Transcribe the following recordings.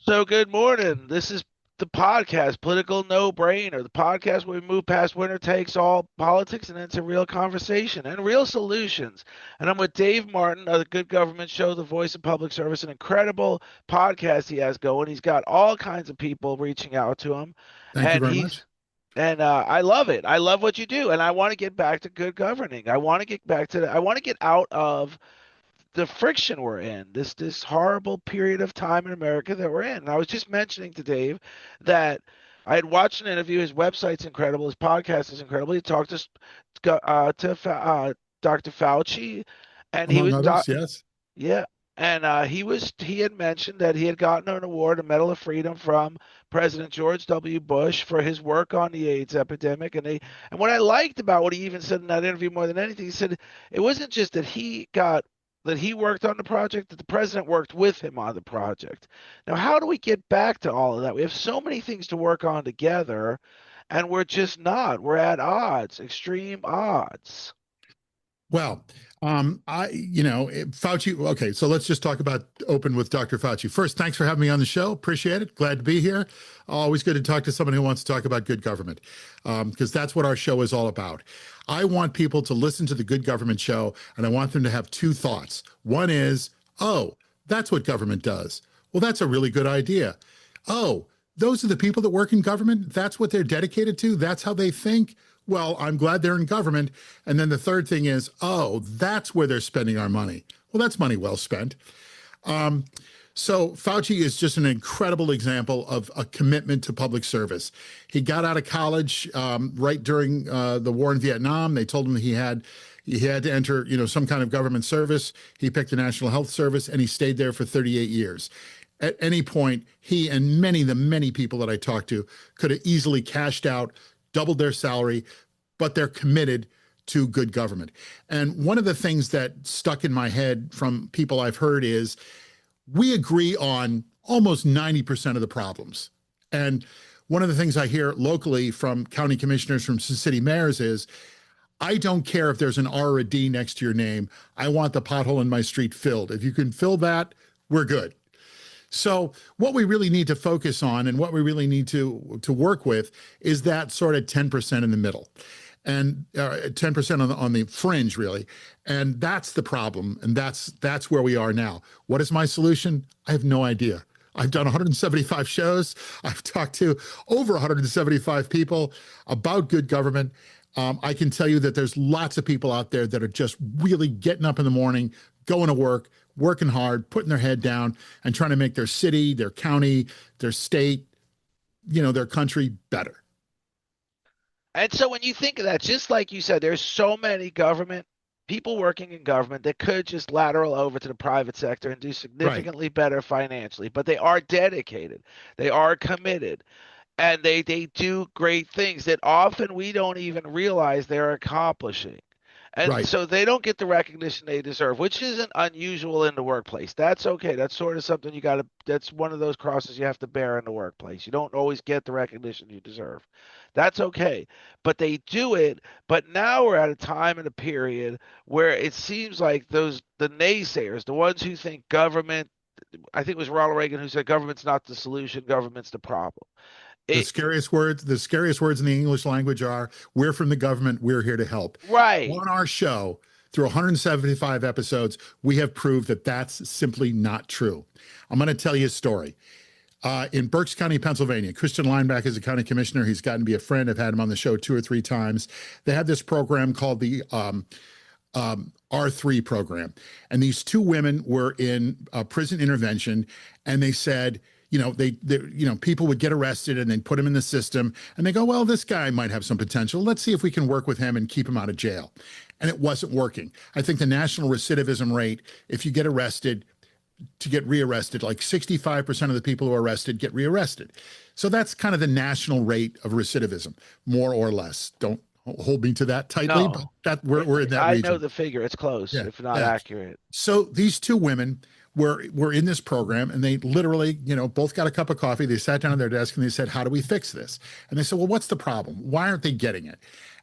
So good morning. This is the podcast, Political No Brainer, the podcast where we move past winner takes all politics and into real conversation and real solutions. And I'm with Dave Martin of the Good Government Show, The Voice of Public Service, an incredible podcast he has going. He's got all kinds of people reaching out to him, Thank you and very he's much. and I love it. I love what you do, and I want to get back to good governing. I want to get back to I want to get out of the friction we're in, this horrible period of time in America that we're in. And I was just mentioning to Dave that I had watched an interview. His website's incredible. His podcast is incredible. He talked to Dr. Fauci, and he Among was others, yes. yeah, and he had mentioned that he had gotten an award, a Medal of Freedom from President George W. Bush for his work on the AIDS epidemic. And what I liked about what he even said in that interview more than anything, he said it wasn't just that he worked on the project, that the president worked with him on the project. Now, how do we get back to all of that? We have so many things to work on together, and we're just not. We're at odds, extreme odds. Well, Fauci. Okay, so let's just talk about open with Dr. Fauci. First, thanks for having me on the show. Appreciate it. Glad to be here. Always good to talk to someone who wants to talk about good government, because that's what our show is all about. I want people to listen to the Good Government Show, and I want them to have two thoughts. One is, oh, that's what government does. Well, that's a really good idea. Oh, those are the people that work in government. That's what they're dedicated to. That's how they think. Well, I'm glad they're in government. And then the third thing is, oh, that's where they're spending our money. Well, that's money well spent. Um, so Fauci is just an incredible example of a commitment to public service. He got out of college right during the war in Vietnam. They told him he had to enter, some kind of government service. He picked the National Health Service, and he stayed there for 38 years. At any point, he and the many people that I talked to could have easily cashed out, doubled their salary, but they're committed to good government. And one of the things that stuck in my head from people I've heard is we agree on almost 90% of the problems. And one of the things I hear locally from county commissioners, from city mayors is, I don't care if there's an R or a D next to your name. I want the pothole in my street filled. If you can fill that, we're good. So what we really need to focus on and what we really need to work with is that sort of 10% in the middle, and 10% on the fringe, really. And that's the problem. And that's where we are now. What is my solution? I have no idea. I've done 175 shows. I've talked to over 175 people about good government. I can tell you that there's lots of people out there that are just really getting up in the morning, going to work, working hard, putting their head down, and trying to make their city, their county, their state, their country better. And so when you think of that, just like you said, there's so many government people working in government that could just lateral over to the private sector and do Right. significantly better financially, but they are dedicated, they are committed, and they do great things that often we don't even realize they're accomplishing. And Right. so they don't get the recognition they deserve, which isn't unusual in the workplace. That's okay. That's sort of something that's one of those crosses you have to bear in the workplace. You don't always get the recognition you deserve. That's okay. But they do it. But now we're at a time and a period where it seems like the naysayers, the ones who think government, I think it was Ronald Reagan who said government's not the solution, government's the problem. The It, scariest words in the English language are, we're from the government, we're here to help. right. On our show, through 175 episodes, we have proved that that's simply not true. I'm going to tell you a story. In Berks County, Pennsylvania, Christian Lineback is a county commissioner. He's gotten to be a friend. I've had him on the show 2 or 3 times. They have this program called the R3 program. And these two women were in prison intervention, and they said, people would get arrested and then put them in the system, and they go, well, this guy might have some potential. Let's see if we can work with him and keep him out of jail. And it wasn't working. I think the national recidivism rate, if you get arrested, to get rearrested, like 65% of the people who are arrested get rearrested. So that's kind of the national rate of recidivism, more or less. Don't hold me to that tightly, but No. that we're in that I know region. the figure. It's close, Yeah, if not yeah. accurate. So these two women were in this program, and they literally, both got a cup of coffee. They sat down at their desk and they said, "How do we fix this?" And they said, "Well, what's the problem? Why aren't they getting it?"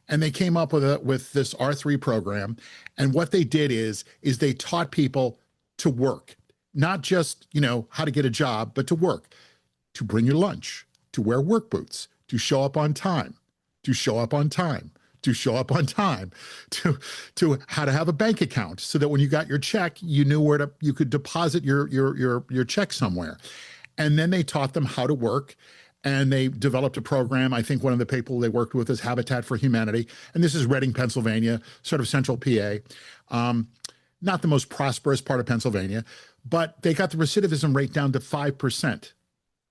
And they came up with this R3 program. And what they did is they taught people to work, not just, how to get a job, but to work. to bring your lunch, to wear work boots, to show up on time, to show up on time, to show up on time, to how to have a bank account so that when you got your check, you knew where to you could deposit your check somewhere. And then they taught them how to work. And they developed a program. I think one of the people they worked with is Habitat for Humanity. And this is Reading, Pennsylvania, sort of central PA. Not the most prosperous part of Pennsylvania, but they got the recidivism rate down to 5%.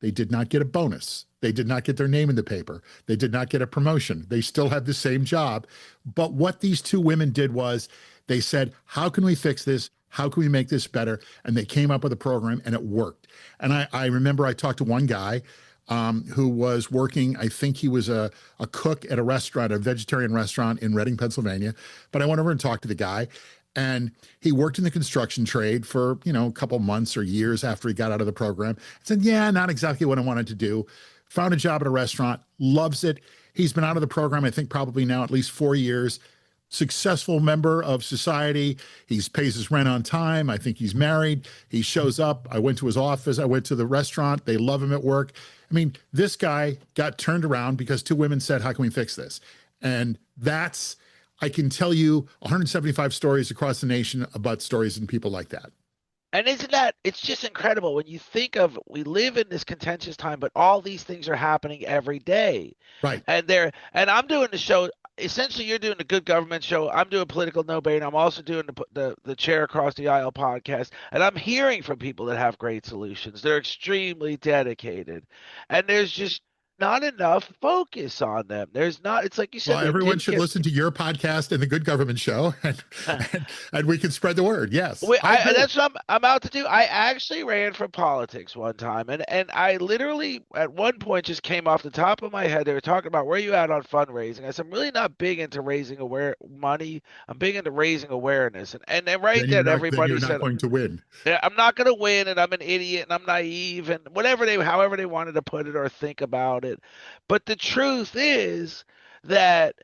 They did not get a bonus. They did not get their name in the paper. They did not get a promotion. They still had the same job. But what these two women did was they said, how can we fix this? How can we make this better? And they came up with a program and it worked. And I remember I talked to one guy who was working, I think he was a cook at a restaurant, a vegetarian restaurant in Reading, Pennsylvania. But I went over and talked to the guy, and he worked in the construction trade for, a couple months or years after he got out of the program. I said, yeah, not exactly what I wanted to do. Found a job at a restaurant, loves it. He's been out of the program, I think probably now at least 4 years. Successful member of society. He pays his rent on time. I think he's married. He shows up. I went to his office. I went to the restaurant. They love him at work. I mean, this guy got turned around because two women said, how can we fix this? And I can tell you 175 stories across the nation about stories and people like that. And it's just incredible when you think of, we live in this contentious time, but all these things are happening every day. Right. And I'm doing the show. Essentially, you're doing the Good Government show. I'm doing Political No Bait. I'm also doing the Chair Across the Aisle podcast. And I'm hearing from people that have great solutions. They're extremely dedicated. And there's just not enough focus on them. There's not, it's like you said. Well, everyone should listen to your podcast and the Good Government show, and we can spread the word. Yes. That's what I'm out to do. I actually ran for politics one time, and I literally at one point just came off the top of my head. They were talking about where you at on fundraising. I said, I'm really not big into raising money. I'm big into raising awareness. And then then everybody said, you're not going to win. Yeah, I'm not going to win, and I'm an idiot, and I'm naive, and however they wanted to put it or think about it. But the truth is that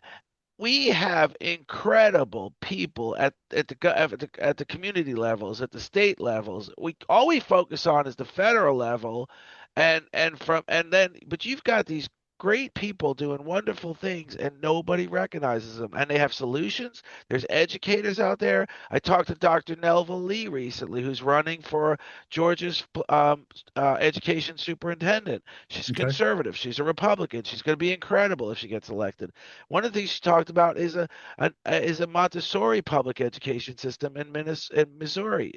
we have incredible people at the community levels, at the state levels. All we focus on is the federal level, but you've got these great people doing wonderful things and nobody recognizes them, and they have solutions. There's educators out there. I talked to Dr. Nelva Lee recently, who's running for Georgia's education superintendent. She's conservative. She's a Republican. She's going to be incredible if she gets elected. One of the things she talked about is a Montessori public education system in Missouri,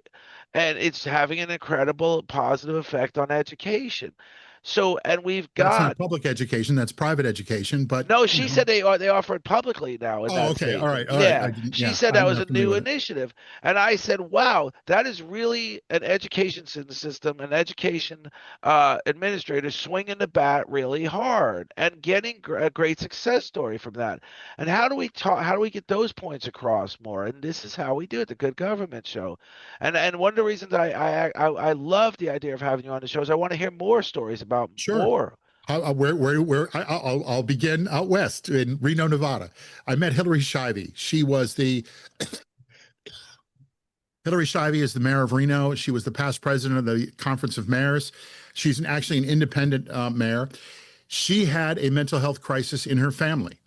and it's having an incredible positive effect on education. So, and we've got, that's not public education, that's private education. But no, she said they offer it publicly now. Okay, state. all right. Yeah, she said that was a new initiative, and I said, "Wow, that is really an education system, an education administrator swinging the bat really hard and getting a great success story from that." And how do we get those points across more? And this is how we do it, the Good Government Show. And one of the reasons I love the idea of having you on the show is I want to hear more stories about more. I'll begin out west in Reno, Nevada. I met Hillary Shivey. Hillary Shivey is the mayor of Reno. She was the past president of the Conference of Mayors. She's actually an independent mayor. She had a mental health crisis in her family,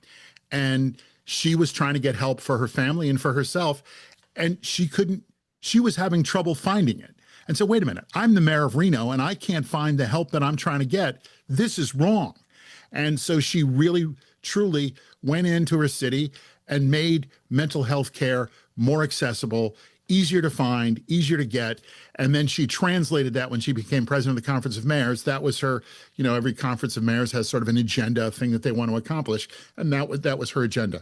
and she was trying to get help for her family and for herself, and she was having trouble finding it. And so, wait a minute, I'm the mayor of Reno and I can't find the help that I'm trying to get. This is wrong. And so she really, truly went into her city and made mental health care more accessible, easier to find, easier to get. And then she translated that when she became president of the Conference of Mayors. That was her, every Conference of Mayors has sort of an agenda, a thing that they want to accomplish. And that was her agenda.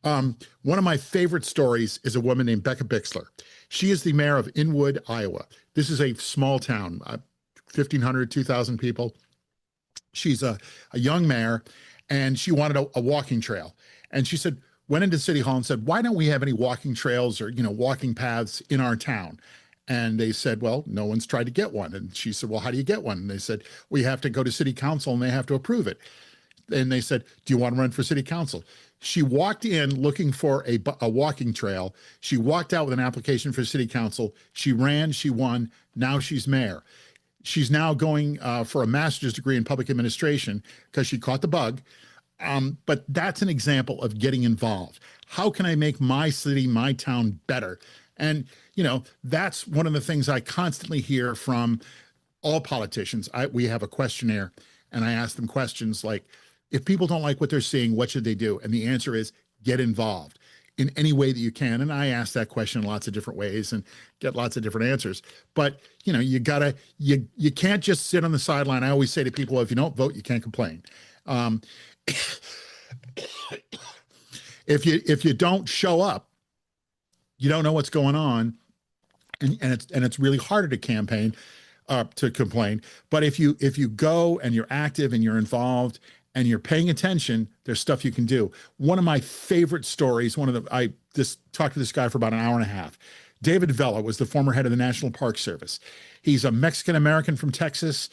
One of my favorite stories is a woman named Becca Bixler. She is the mayor of Inwood, Iowa. This is a small town, 1,500, 2,000 people. She's a young mayor, and she wanted a walking trail. And she went into City Hall and said, why don't we have any walking trails or, walking paths in our town? And they said, well, no one's tried to get one. And she said, well, how do you get one? And they said, we have to go to City Council and they have to approve it. And they said, do you want to run for City Council? She walked in looking for a walking trail. She walked out with an application for City Council. She ran, she won. Now she's mayor. she's now going for a master's degree in public administration because she caught the bug. But that's an example of getting involved. How can I make my city, my town better? And, that's one of the things I constantly hear from all politicians. We have a questionnaire and I ask them questions like, if people don't like what they're seeing, what should they do? And the answer is get involved in any way that you can. And I ask that question in lots of different ways and get lots of different answers. But you can't just sit on the sideline. I always say to people, if you don't vote, you can't complain. Um, if you don't show up, you don't know what's going on, and it's really harder to campaign, to complain. But if you go and you're active and you're involved and you're paying attention, there's stuff you can do. One of my favorite stories, I just talked to this guy for about an hour and a half. David Vela was the former head of the National Park Service. He's a Mexican American from Texas.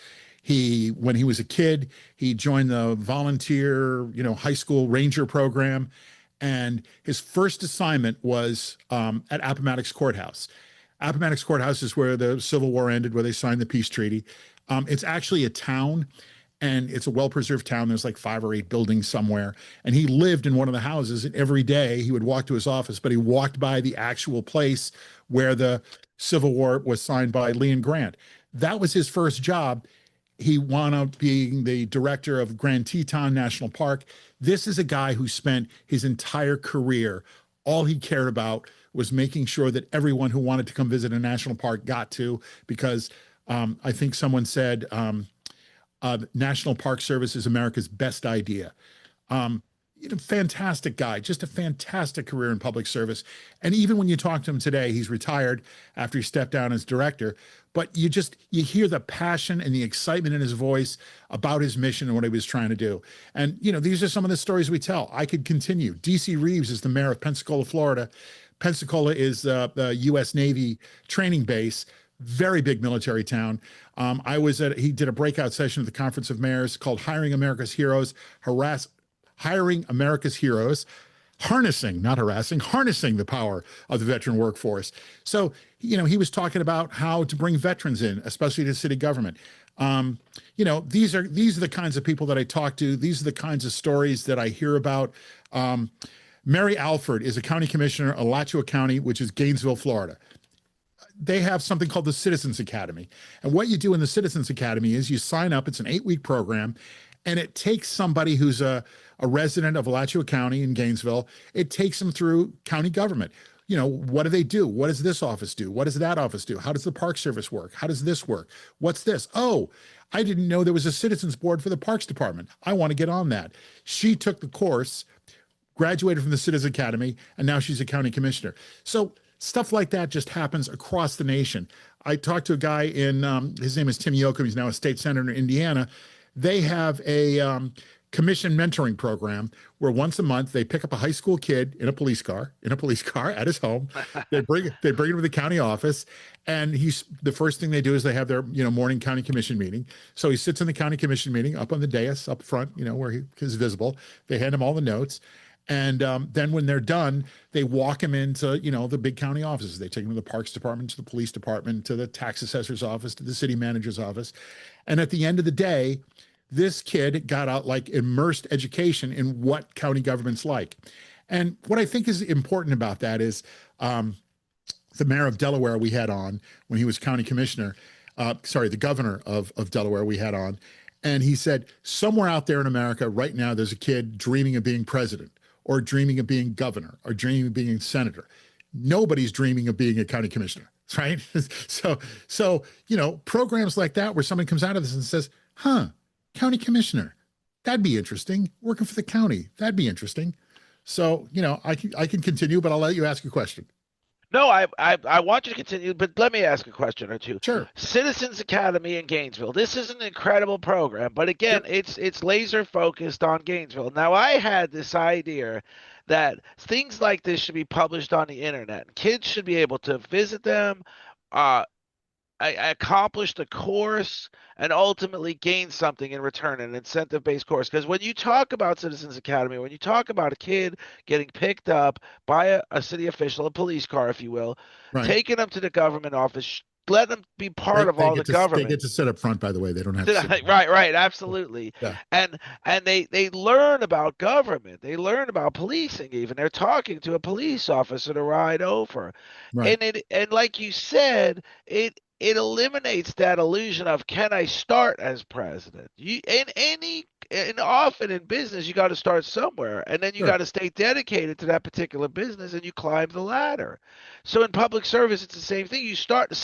When he was a kid, he joined the volunteer, high school ranger program, and his first assignment was at Appomattox Courthouse. Appomattox Courthouse is where the Civil War ended, where they signed the peace treaty. It's actually a town, and it's a well-preserved town. There's like 5 or 8 buildings somewhere. And he lived in one of the houses, and every day he would walk to his office, but he walked by the actual place where the Civil War was signed by Lee and Grant. That was his first job. He wound up being the director of Grand Teton National Park. This is a guy who spent his entire career, all he cared about was making sure that everyone who wanted to come visit a national park got to, because I think someone said National Park Service is America's best idea. Fantastic guy, just a fantastic career in public service. And even when you talk to him today, he's retired after he stepped down as director, but you hear the passion and the excitement in his voice about his mission and what he was trying to do. And, these are some of the stories we tell. I could continue. DC Reeves is the mayor of Pensacola, Florida. Pensacola is the U.S. Navy training base, very big military town. He did a breakout session at the Conference of Mayors called Hiring America's Heroes, Hiring America's Heroes, harnessing, not harassing, harnessing the power of the veteran workforce. So, he was talking about how to bring veterans in, especially to city government. These are the kinds of people that I talk to. These are the kinds of stories that I hear about. Mary Alford is a county commissioner, Alachua County, which is Gainesville, Florida. They have something called the Citizens Academy. And what you do in the Citizens Academy is you sign up. It's an 8-week program, and it takes somebody who's a resident of Alachua County in Gainesville. It takes them through county government. What do they do? What does this office do? What does that office do? How does the Park Service work? How does this work? What's this? Oh, I didn't know there was a citizens board for the Parks Department. I want to get on that. She took the course, graduated from the Citizens Academy, and now she's a county commissioner. So stuff like that just happens across the nation. I talked to a guy his name is Tim Yoakum. He's now a state senator in Indiana. They have a commission mentoring program where once a month they pick up a high school kid in a police car at his home. They bring him to the county office, and the first thing they do is they have their morning county commission meeting. So he sits in the county commission meeting up on the dais up front, where he is visible. They hand him all the notes. And then when they're done, they walk him into, the big county offices. They take him to the Parks Department, to the Police Department, to the Tax Assessor's office, to the City Manager's office. And at the end of the day, this kid got out like immersed education in what county government's like. And what I think is important about that is the mayor of Delaware we had on when he was county commissioner, the governor of Delaware we had on. And he said, somewhere out there in America right now, there's a kid dreaming of being president, or dreaming of being governor, or dreaming of being a senator. Nobody's dreaming of being a county commissioner, right? So programs like that where someone comes out of this and says, county commissioner, that'd be interesting. Working for the county, that'd be interesting. So, I can continue, but I'll let you ask a question. No, I want you to continue, but let me ask a question or two. Sure. Citizens Academy in Gainesville. This is an incredible program, but again, it's laser focused on Gainesville. Now, I had this idea that things like this should be published on the internet. Kids should be able to visit them, accomplish the course, and ultimately gain something in return, an incentive-based course. Because when you talk about Citizens Academy, when you talk about a kid getting picked up by a city official, a police car, if you will, Right. taking them to the government office, let them be part of They all the get to they government. get to sit up front, by the way. They don't have to sit. Right, right, absolutely. Yeah, And they learn about government. They learn about policing even. They're talking to a police officer to ride over. right. And like you said, it eliminates that illusion of can I start as president? You in any and often in business you got to start somewhere and then you got Sure, to stay dedicated to that particular business and you climb the ladder. So in public service it's the same thing. You start the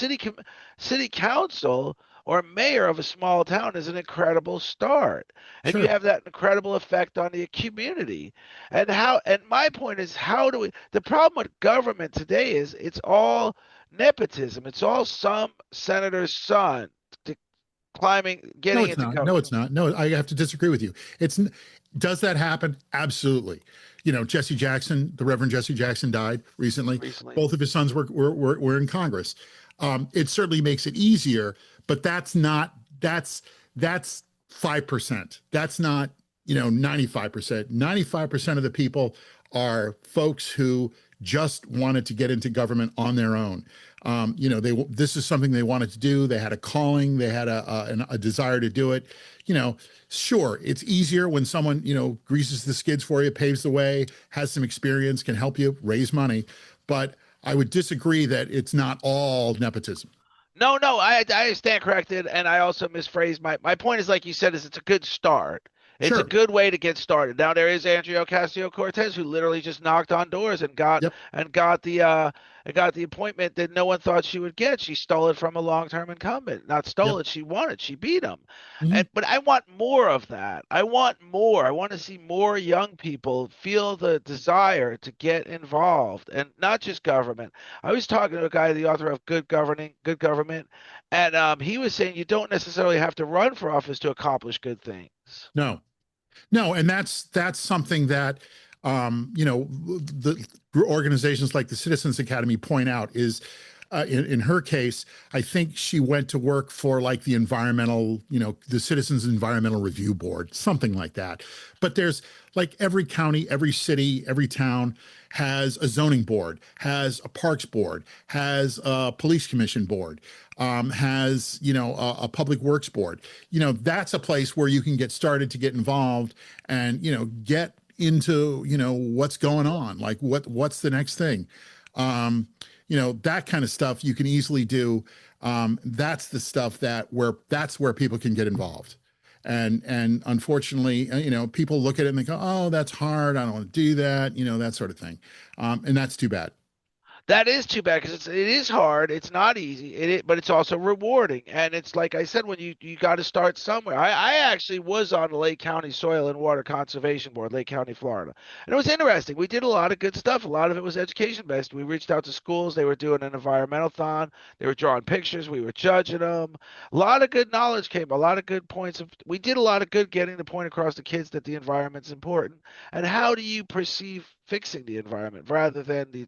city council or mayor of a small town is an incredible start. And you sure. have that incredible effect on the community. And my point is how do we the problem with government today is it's all nepotism. It's all some senator's son climbing No, getting it's into not. No, government it's not. No, I have to disagree with you. Does that happen? Absolutely. Jesse Jackson, the Reverend Jesse Jackson, died recently. recently. Both of his sons were in Congress. It certainly makes it easier, but that's 5%. That's not 95%. 95% of the people are folks who just wanted to get into government on their own. This is something they wanted to do. They had a calling. They had a desire to do it. Sure, it's easier when someone greases the skids for you, paves the way, has some experience, can help you raise money. But I would disagree that it's not all nepotism. No, no, I stand corrected, and I also misphrased my point is like you said is it's a good start. It's a Sure. good way to get started. Now there is Andrea Ocasio Cortez who literally just knocked on doors and Yep. got the appointment that no one thought she would get. She stole it from a long-term incumbent. Not Yep. stole it, she won it. She beat him. Hmm. And but I want more of that. I want more. I want to see more young people feel the desire to get involved and not just government. I was talking to a guy, the author of Good Governing, Good Government, and he was saying you don't necessarily have to run for office to accomplish good things. No. No, and that's something that the organizations like the Citizens Academy point out is in her case, I think she went to work for like the the Citizens Environmental Review Board, something like that. But there's like every county, every city, every town has a zoning board, has a parks board, has a police commission board, has a public works board. That's a place where you can get started to get involved and get into what's going on, like what's the next thing. That kind of stuff you can easily do. That's the stuff that's where people can get involved. And unfortunately, people look at it and they go, "Oh, that's hard. I don't want to do that." That sort of thing. And that's too bad. That is too bad because it is hard. It's not easy. But it's also rewarding. And it's like I said, when you got to start somewhere. I actually was on the Lake County Soil and Water Conservation Board, Lake County, Florida, and it was interesting. We did a lot of good stuff. A lot of it was education based. We reached out to schools. They were doing an environmental thon. They were drawing pictures. We were judging them. A lot of good knowledge came. A lot of good points. We did a lot of good getting the point across to kids that the environment's important. And how do you perceive fixing the environment rather than the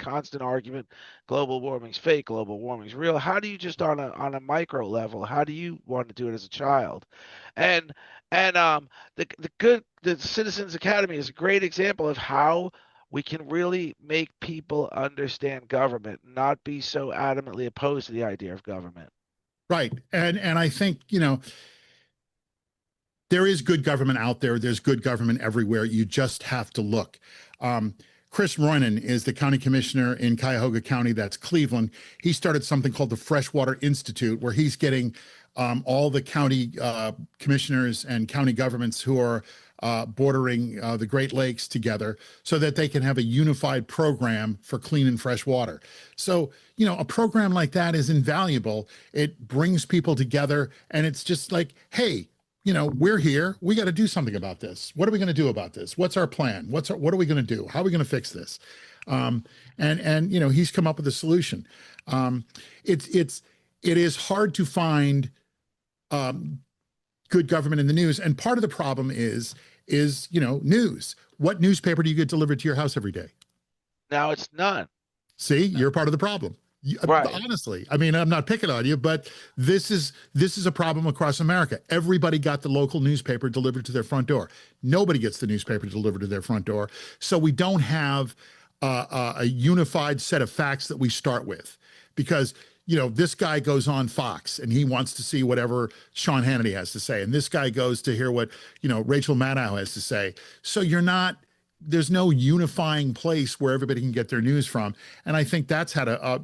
constant argument global warming's fake, global warming's real? How do you just on a micro level, how do you want to do it as a child? And the Citizens Academy is a great example of how we can really make people understand government, not be so adamantly opposed to the idea of government. Right. And I think, there is good government out there. There's good government everywhere. You just have to look. Um, Chris Roynan is the county commissioner in Cuyahoga County. That's Cleveland. He started something called the Freshwater Institute, where he's getting all the county commissioners and county governments who are bordering the Great Lakes together so that they can have a unified program for clean and fresh water. So, a program like that is invaluable. It brings people together, and it's just like, hey, we're here. We got to do something about this. What are we going to do about this? What's our plan? What are we going to do? How are we going to fix this? And he's come up with a solution. It is hard to find good government in the news, and part of the problem is news. What newspaper do you get delivered to your house every day? Now it's none. See, you're part of the problem. Right. Honestly, I mean, I'm not picking on you, but this is a problem across America. Everybody got the local newspaper delivered to their front door. Nobody gets the newspaper delivered to their front door. So we don't have a unified set of facts that we start with, because this guy goes on Fox and he wants to see whatever Sean Hannity has to say, and this guy goes to hear what Rachel Maddow has to say. So there's no unifying place where everybody can get their news from, and I think that's had a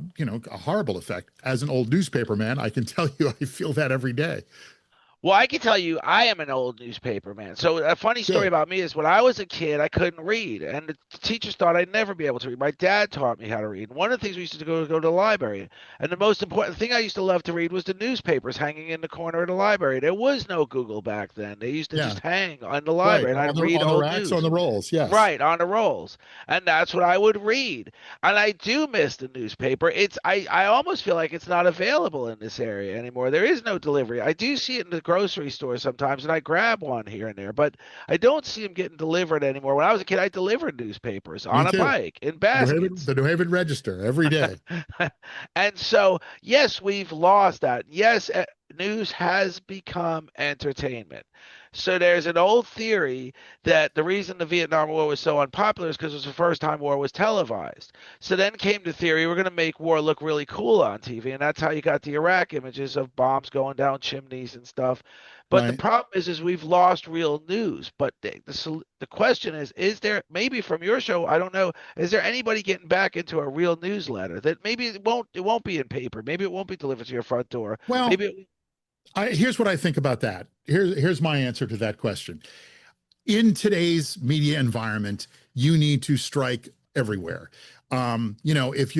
horrible effect. As an old newspaper man, I can tell you I feel that every day. Well, I can tell you, I am an old newspaper man. So a funny story Good. about me is when I was a kid, I couldn't read, and the teachers thought I'd never be able to read. My dad taught me how to read. And one of the things we used to go to the library, and the most important thing I used to love to read was the newspapers hanging in the corner of the library. There was no Google back then. They used to Yeah. just hang on the Right. library, and I'd read On the old racks, on news. the rolls. Yes. Right, on the rolls. And that's what I would read. And I do miss the newspaper. I almost feel like it's not available in this area anymore. There is no delivery. I do see it in the grocery store sometimes, and I grab one here and there, but I don't see them getting delivered anymore. When I was a kid, I delivered newspapers Me on a too. bike in baskets. The New Haven Register every day. And so, yes, we've lost that. Yes, news has become entertainment. So there's an old theory that the reason the Vietnam War was so unpopular is because it was the first time war was televised. So then came the theory we're going to make war look really cool on TV, and that's how you got the Iraq images of bombs going down chimneys and stuff. But the Right. problem is we've lost real news. But the question is there maybe from your show, I don't know, is there anybody getting back into a real newsletter that maybe it won't be in paper, maybe it won't be delivered to your front door, Well, maybe it, here's what I think about that. Here's my answer to that question. In today's media environment, you need to strike everywhere. If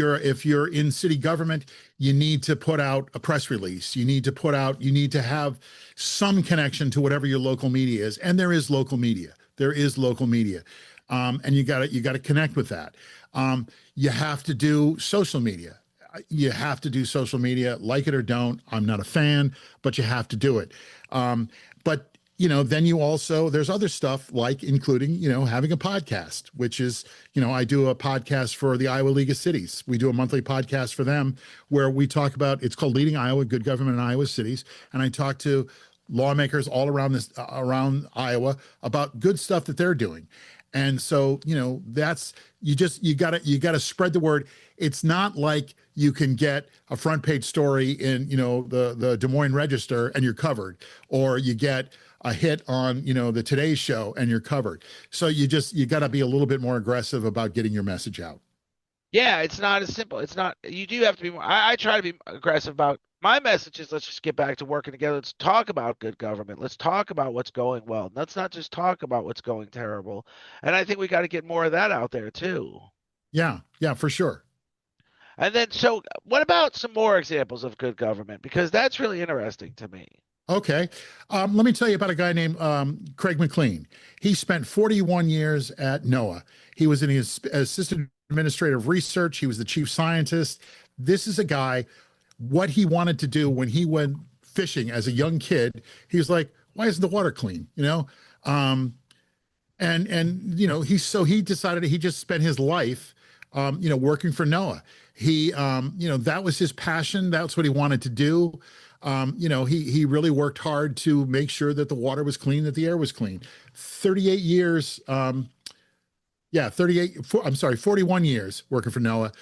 you're in city government, you need to put out a press release. You need to have some connection to whatever your local media is, and there is local media. There is local media, and you got to connect with that. You have to do social media. You have to do social media, like it or don't. I'm not a fan, but you have to do it. But then there's other stuff like including, having a podcast, which is, I do a podcast for the Iowa League of Cities. We do a monthly podcast for them where we talk about, it's called Leading Iowa, Good Government in Iowa Cities. And I talk to lawmakers all around around Iowa about good stuff that they're doing. And so, that's, you gotta spread the word. It's not like you can get a front page story in, the Des Moines Register and you're covered, or you get a hit on, the Today Show and you're covered. So you got to be a little bit more aggressive about getting your message out. yeah, it's not as simple. It's not. You do have to be more. I try to be aggressive about my message. Is let's just get back to working together. Let's talk about good government. Let's talk about what's going well. Let's not just talk about what's going terrible. And I think we got to get more of that out there too. Yeah, yeah, for sure. And then, so what about some more examples of good government? Because that's really interesting to me. Okay. Let me tell you about a guy named Craig McLean. He spent 41 years at NOAA. He was in his assistant administrative research. He was the chief scientist. This is a guy, what he wanted to do when he went fishing as a young kid, he was like, why isn't the water clean? He decided he just spent his life, working for NOAA. That was his passion. That's what he wanted to do. He really worked hard to make sure that the water was clean, that the air was clean. 38 years, 41 years working for NOAA.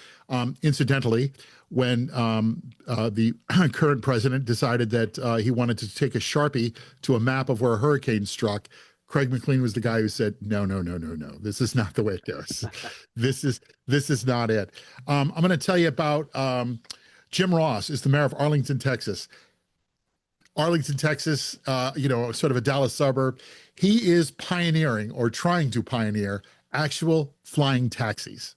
Incidentally, when the current president decided that he wanted to take a Sharpie to a map of where a hurricane struck, Craig McLean was the guy who said, no, no, no, no, no. This is not the way it goes. This is not it. I'm going to tell you about Jim Ross is the mayor of Arlington, Texas. Arlington, Texas, sort of a Dallas suburb. He is pioneering or trying to pioneer actual flying taxis.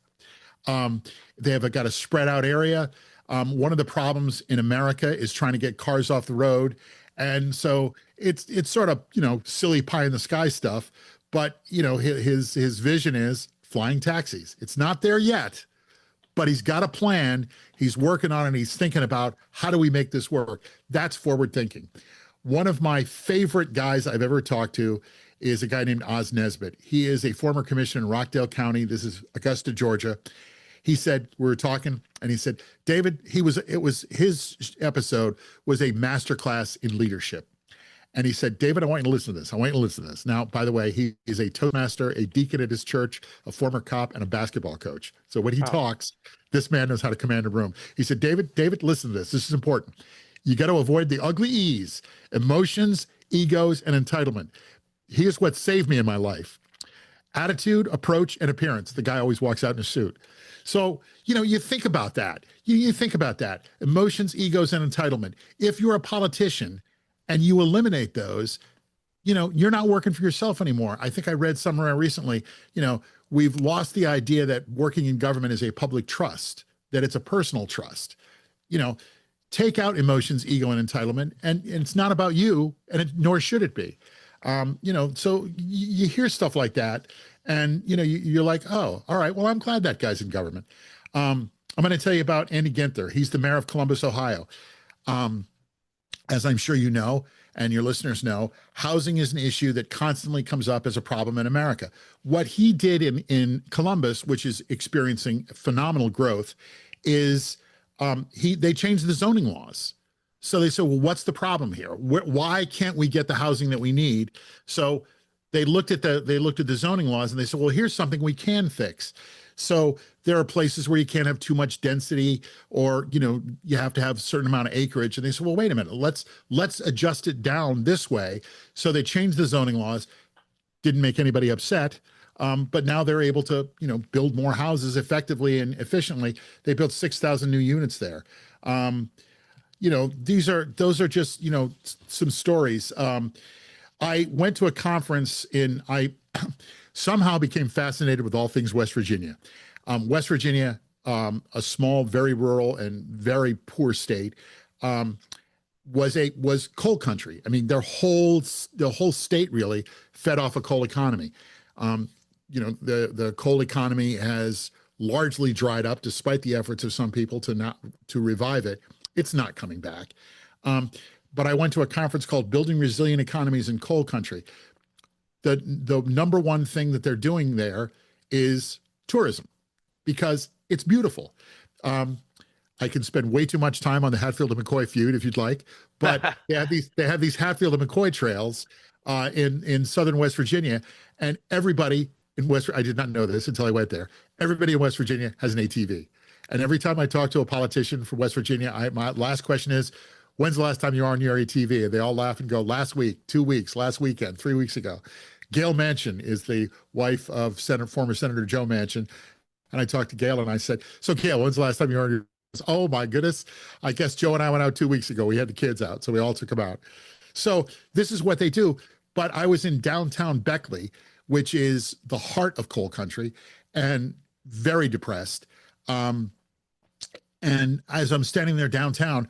They have got a spread out area. One of the problems in America is trying to get cars off the road. And so it's sort of, silly pie in the sky stuff. But, his vision is flying taxis. It's not there yet, but he's got a plan. He's working on it. He's thinking about how do we make this work? That's forward thinking. One of my favorite guys I've ever talked to is a guy named Oz Nesbitt. He is a former commissioner in Rockdale County. This is Augusta, Georgia. He said, we were talking, and he said, David, his episode was a masterclass in leadership. And he said, David, I want you to listen to this. I want you to listen to this. Now, by the way, he is a Toastmaster, a deacon at his church, a former cop, and a basketball coach. So when he Oh. talks, this man knows how to command a room. He said, David, listen to this. This is important. You got to avoid the ugly E's, emotions, egos, and entitlement. Here's what saved me in my life: attitude, approach, and appearance. The guy always walks out in a suit. So, you think about that. You think about that. Emotions, egos, and entitlement. If you're a politician and you eliminate those, you're not working for yourself anymore. I think I read somewhere recently, we've lost the idea that working in government is a public trust, that it's a personal trust. Take out emotions, ego, and entitlement, and it's not about you, and nor should it be. So you hear stuff like that, and you're like, oh, all right, well, I'm glad that guy's in government. I'm going to tell you about Andy Ginther. He's the mayor of Columbus, Ohio. As I'm sure you know, and your listeners know, housing is an issue that constantly comes up as a problem in America. What he did in Columbus, which is experiencing phenomenal growth, is they changed the zoning laws. So they said, well, what's the problem here? Why can't we get the housing that we need? So they looked at the zoning laws and they said, well, here's something we can fix. So there are places where you can't have too much density, or you have to have a certain amount of acreage. And they said, well, wait a minute, let's adjust it down this way. So they changed the zoning laws. Didn't make anybody upset. But now they're able to, build more houses effectively and efficiently. They built 6,000 new units there. Those are just, some stories. I went to a conference I somehow became fascinated with all things West Virginia. West Virginia, a small, very rural and very poor state, was coal country. I mean, the whole state really fed off a coal economy. The coal economy has largely dried up, despite the efforts of some people to revive it. It's not coming back. But I went to a conference called Building Resilient Economies in Coal Country. The number one thing that they're doing there is tourism, because it's beautiful. I can spend way too much time on the Hatfield and McCoy feud if you'd like, but they have these Hatfield and McCoy trails in southern West Virginia, and everybody I did not know this until I went there. Everybody in West Virginia has an ATV. And every time I talk to a politician from West Virginia, my last question is, when's the last time you were on your ATV? And they all laugh and go, last week, 2 weeks, last weekend, 3 weeks ago. Gail Manchin is the wife of former Senator Joe Manchin. And I talked to Gail and I said, so Gail, when's the last time you were on your, oh my goodness. I guess Joe and I went out 2 weeks ago. We had the kids out, so we all took them out. So this is what they do. But I was in downtown Beckley, which is the heart of coal country, and very depressed. And as I'm standing there downtown,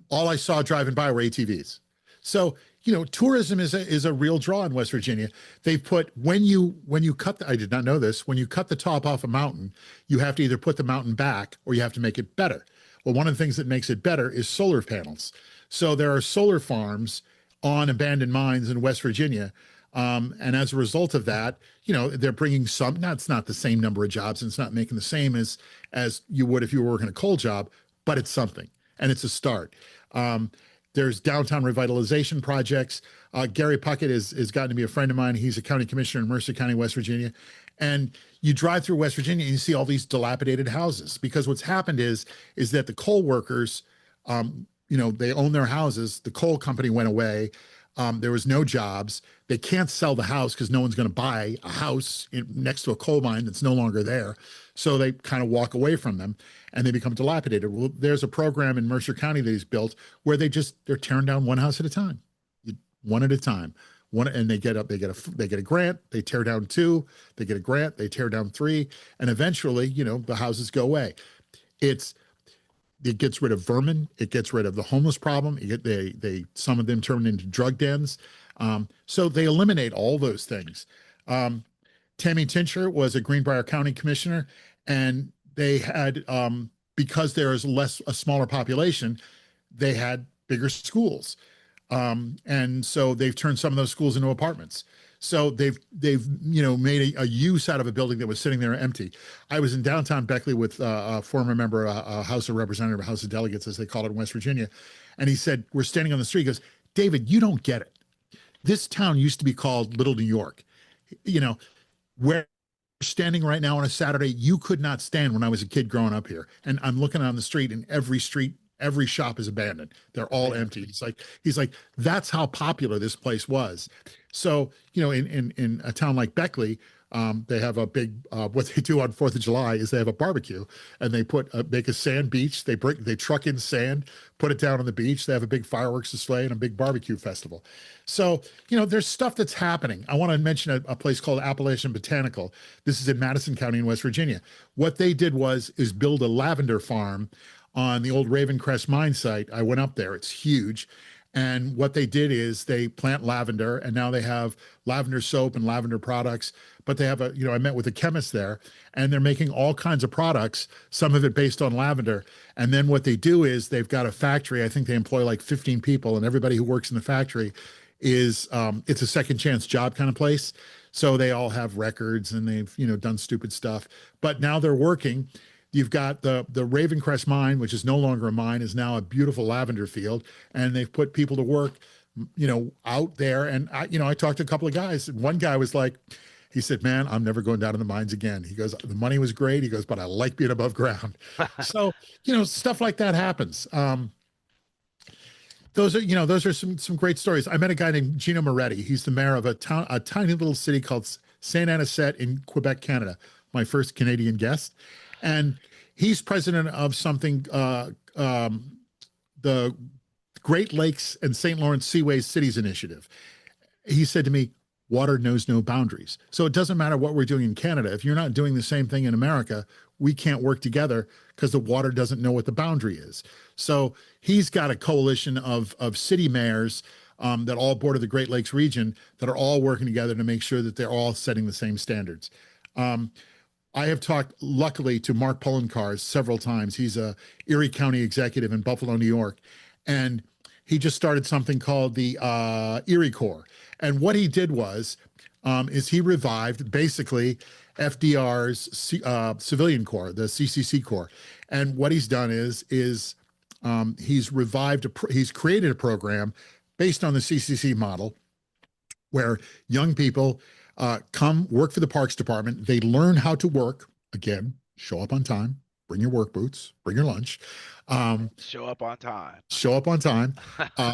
all I saw driving by were ATVs. So, tourism is a real draw in West Virginia. They put, when you cut I did not know this, when you cut the top off a mountain, you have to either put the mountain back or you have to make it better. Well, one of the things that makes it better is solar panels. So there are solar farms on abandoned mines in West Virginia. And as a result of that, they're bringing it's not the same number of jobs, and it's not making the same as you would if you were working a coal job, but it's something, and it's a start. There's downtown revitalization projects. Gary Puckett has gotten to be a friend of mine. He's a county commissioner in Mercer County, West Virginia. And you drive through West Virginia and you see all these dilapidated houses, because what's happened is that the coal workers, they own their houses. The coal company went away. There was no jobs. They can't sell the house because no one's going to buy a house next to a coal mine that's no longer there. So they kind of walk away from them and they become dilapidated. Well, there's a program in Mercer County that he's built where they're tearing down one house at a time, one at a time. And they get a grant, they tear down two, they get a grant, they tear down three, and eventually, the houses go away. It gets rid of vermin. It gets rid of the homeless problem. Some of them turn into drug dens. So they eliminate all those things. Tammy Tincher was a Greenbrier County commissioner, and they had, because there is a smaller population, they had bigger schools. And so they've turned some of those schools into apartments. So they've made a use out of a building that was sitting there empty. I was in downtown Beckley with a former member, a House of Representatives, House of Delegates, as they call it in West Virginia. And he said, we're standing on the street. He goes, David, you don't get it. This town used to be called Little New York. You know, where standing right now on a Saturday, you could not stand when I was a kid growing up here. And I'm looking on the street, and every street, every shop is abandoned. They're all Man. empty. He's like, that's how popular this place was. So, in a town like Beckley, they have a big what they do on 4th of July is they have a barbecue, and they make a sand beach. They truck in sand, put it down on the beach. They have a big fireworks display and a big barbecue festival. So, there's stuff that's happening. I want to mention a place called Appalachian Botanical. This is in Madison County in West Virginia. What they did is build a lavender farm on the old Ravencrest mine site. I went up there. It's huge. And what they did is they plant lavender, and now they have lavender soap and lavender products. But they have I met with a chemist there, and they're making all kinds of products, some of it based on lavender. And then what they do is they've got a factory. I think they employ like 15 people, and everybody who works in the factory is, it's a second chance job kind of place. So they all have records, and they've, done stupid stuff. But now they're working. You've got the Ravencrest mine, which is no longer a mine, is now a beautiful lavender field, and they've put people to work, out there. And I talked to a couple of guys, and one guy was like, he said, "Man, I'm never going down in the mines again." He goes, "The money was great." He goes, "But I like being above ground." So, stuff like that happens. Those are some great stories. I met a guy named Gino Moretti. He's the mayor of a tiny little city called Saint Anisette in Quebec, Canada. My first Canadian guest. And he's president of something, the Great Lakes and St. Lawrence Seaways Cities Initiative. He said to me, water knows no boundaries. So it doesn't matter what we're doing in Canada. If you're not doing the same thing in America, we can't work together because the water doesn't know what the boundary is. So he's got a coalition of city mayors that all border the Great Lakes region that are all working together to make sure that they're all setting the same standards. I have talked, luckily, to Mark Poloncarz several times. He's a Erie County executive in Buffalo, New York, and he just started something called the Erie Corps. And what he did is he revived basically FDR's civilian corps, the CCC Corps. And what he's done is he's created a program based on the CCC model where young people come work for the Parks Department. They learn how to work. Again, show up on time, bring your work boots, bring your lunch. Show up on time. Show up on time,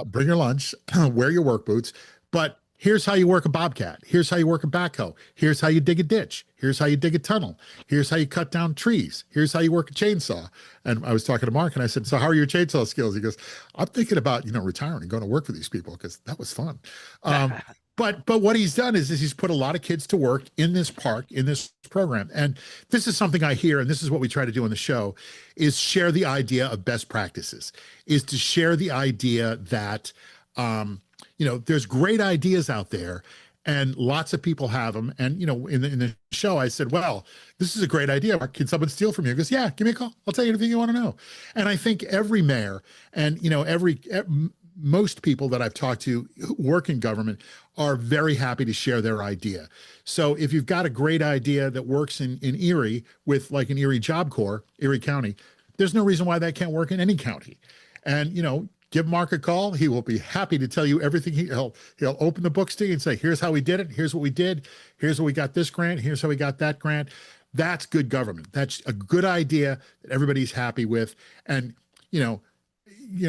bring your lunch, wear your work boots. But here's how you work a bobcat. Here's how you work a backhoe. Here's how you dig a ditch. Here's how you dig a tunnel. Here's how you cut down trees. Here's how you work a chainsaw. And I was talking to Mark, and I said, "So how are your chainsaw skills?" He goes, "I'm thinking about, retiring and going to work for these people because that was fun." But what he's done is he's put a lot of kids to work in this park, in this program. And this is something I hear, and this is what we try to do on the show, is share the idea of best practices, is to share the idea that, there's great ideas out there and lots of people have them. And, in the show, I said, well, this is a great idea. Can someone steal from you? He goes, yeah, give me a call. I'll tell you anything you want to know. And I think every mayor and, most people that I've talked to who work in government are very happy to share their idea. So if you've got a great idea that works in Erie with like an Erie Job Corps, Erie County, there's no reason why that can't work in any county. And, give Mark a call. He will be happy to tell you everything. He'll open the books to you and say, here's how we did it. Here's what we did. Here's what we got this grant. Here's how we got that grant. That's good government. That's a good idea that everybody's happy with. And,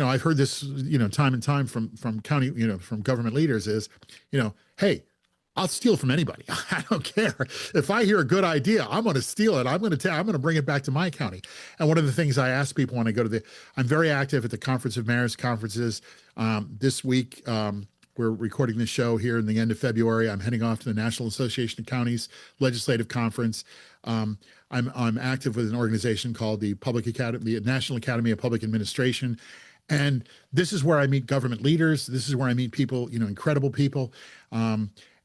I've heard this, time and time from county, from government leaders is, hey, I'll steal from anybody. I don't care. If I hear a good idea, I'm going to steal it. I'm going to bring it back to my county. And one of the things I ask people when I go to I'm very active at the Conference of Mayors conferences. This week, we're recording this show here in the end of February. I'm heading off to the National Association of Counties Legislative Conference. I'm active with an organization called the National Academy of Public Administration. And this is where I meet government leaders. This is where I meet people, incredible people.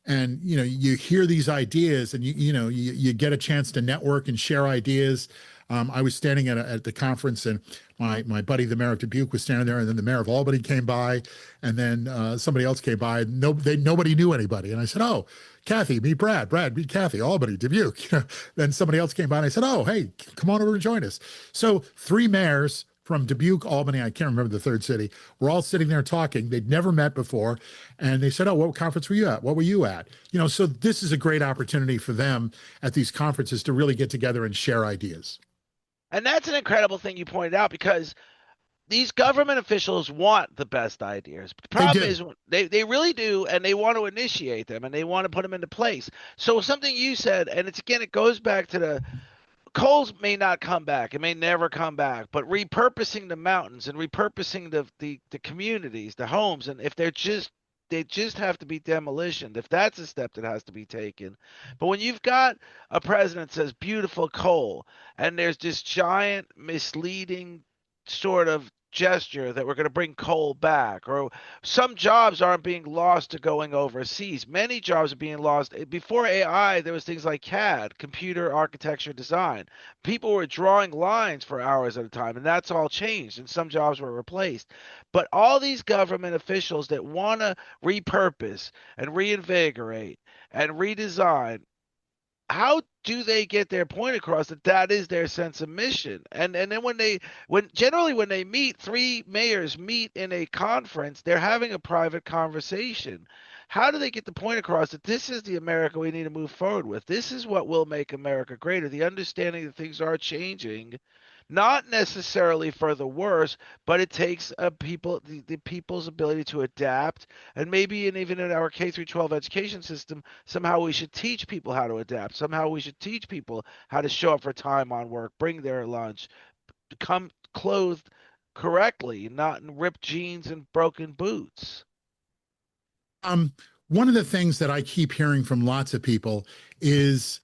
And, you hear these ideas and, you get a chance to network and share ideas. I was standing at the conference, and my buddy, the mayor of Dubuque, was standing there, and then the mayor of Albany came by, and then somebody else came by. Nobody knew anybody. And I said, "Oh, Kathy, meet Brad. Brad, meet Kathy, Albany, Dubuque." Then somebody else came by, and I said, "Oh, hey, come on over and join us." So 3 mayors from Dubuque, Albany, I can't remember the third city. We're all sitting there talking. They'd never met before. And they said, "Oh, what conference were you at? What were you at?" So this is a great opportunity for them at these conferences to really get together and share ideas. And that's an incredible thing you pointed out because these government officials want the best ideas. The They problem do. is they really do, and they want to initiate them and they want to put them into place. So something you said, and it's again, it goes back to the coals may not come back, it may never come back, but repurposing the mountains and repurposing the communities, the homes, and if they just have to be demolitioned if that's a step that has to be taken. But when you've got a president that says beautiful coal and there's this giant misleading sort of gesture that we're going to bring coal back, or some jobs aren't being lost to going overseas, many jobs are being lost. Before AI, there was things like CAD, computer architecture design. People were drawing lines for hours at a time, and that's all changed, and some jobs were replaced. But all these government officials that want to repurpose and reinvigorate and redesign, how do they get their point across that that is their sense of mission? And then when generally when they meet, three mayors meet in a conference, they're having a private conversation. How do they get the point across that this is the America we need to move forward with? This is what will make America greater. The understanding that things are changing, not necessarily for the worse, but it takes the people's ability to adapt, and maybe even in our K through 12 education system, somehow we should teach people how to adapt. Somehow we should teach people how to show up for time on work, bring their lunch, come clothed correctly, not in ripped jeans and broken boots. Um, One of the things that I keep hearing from lots of people is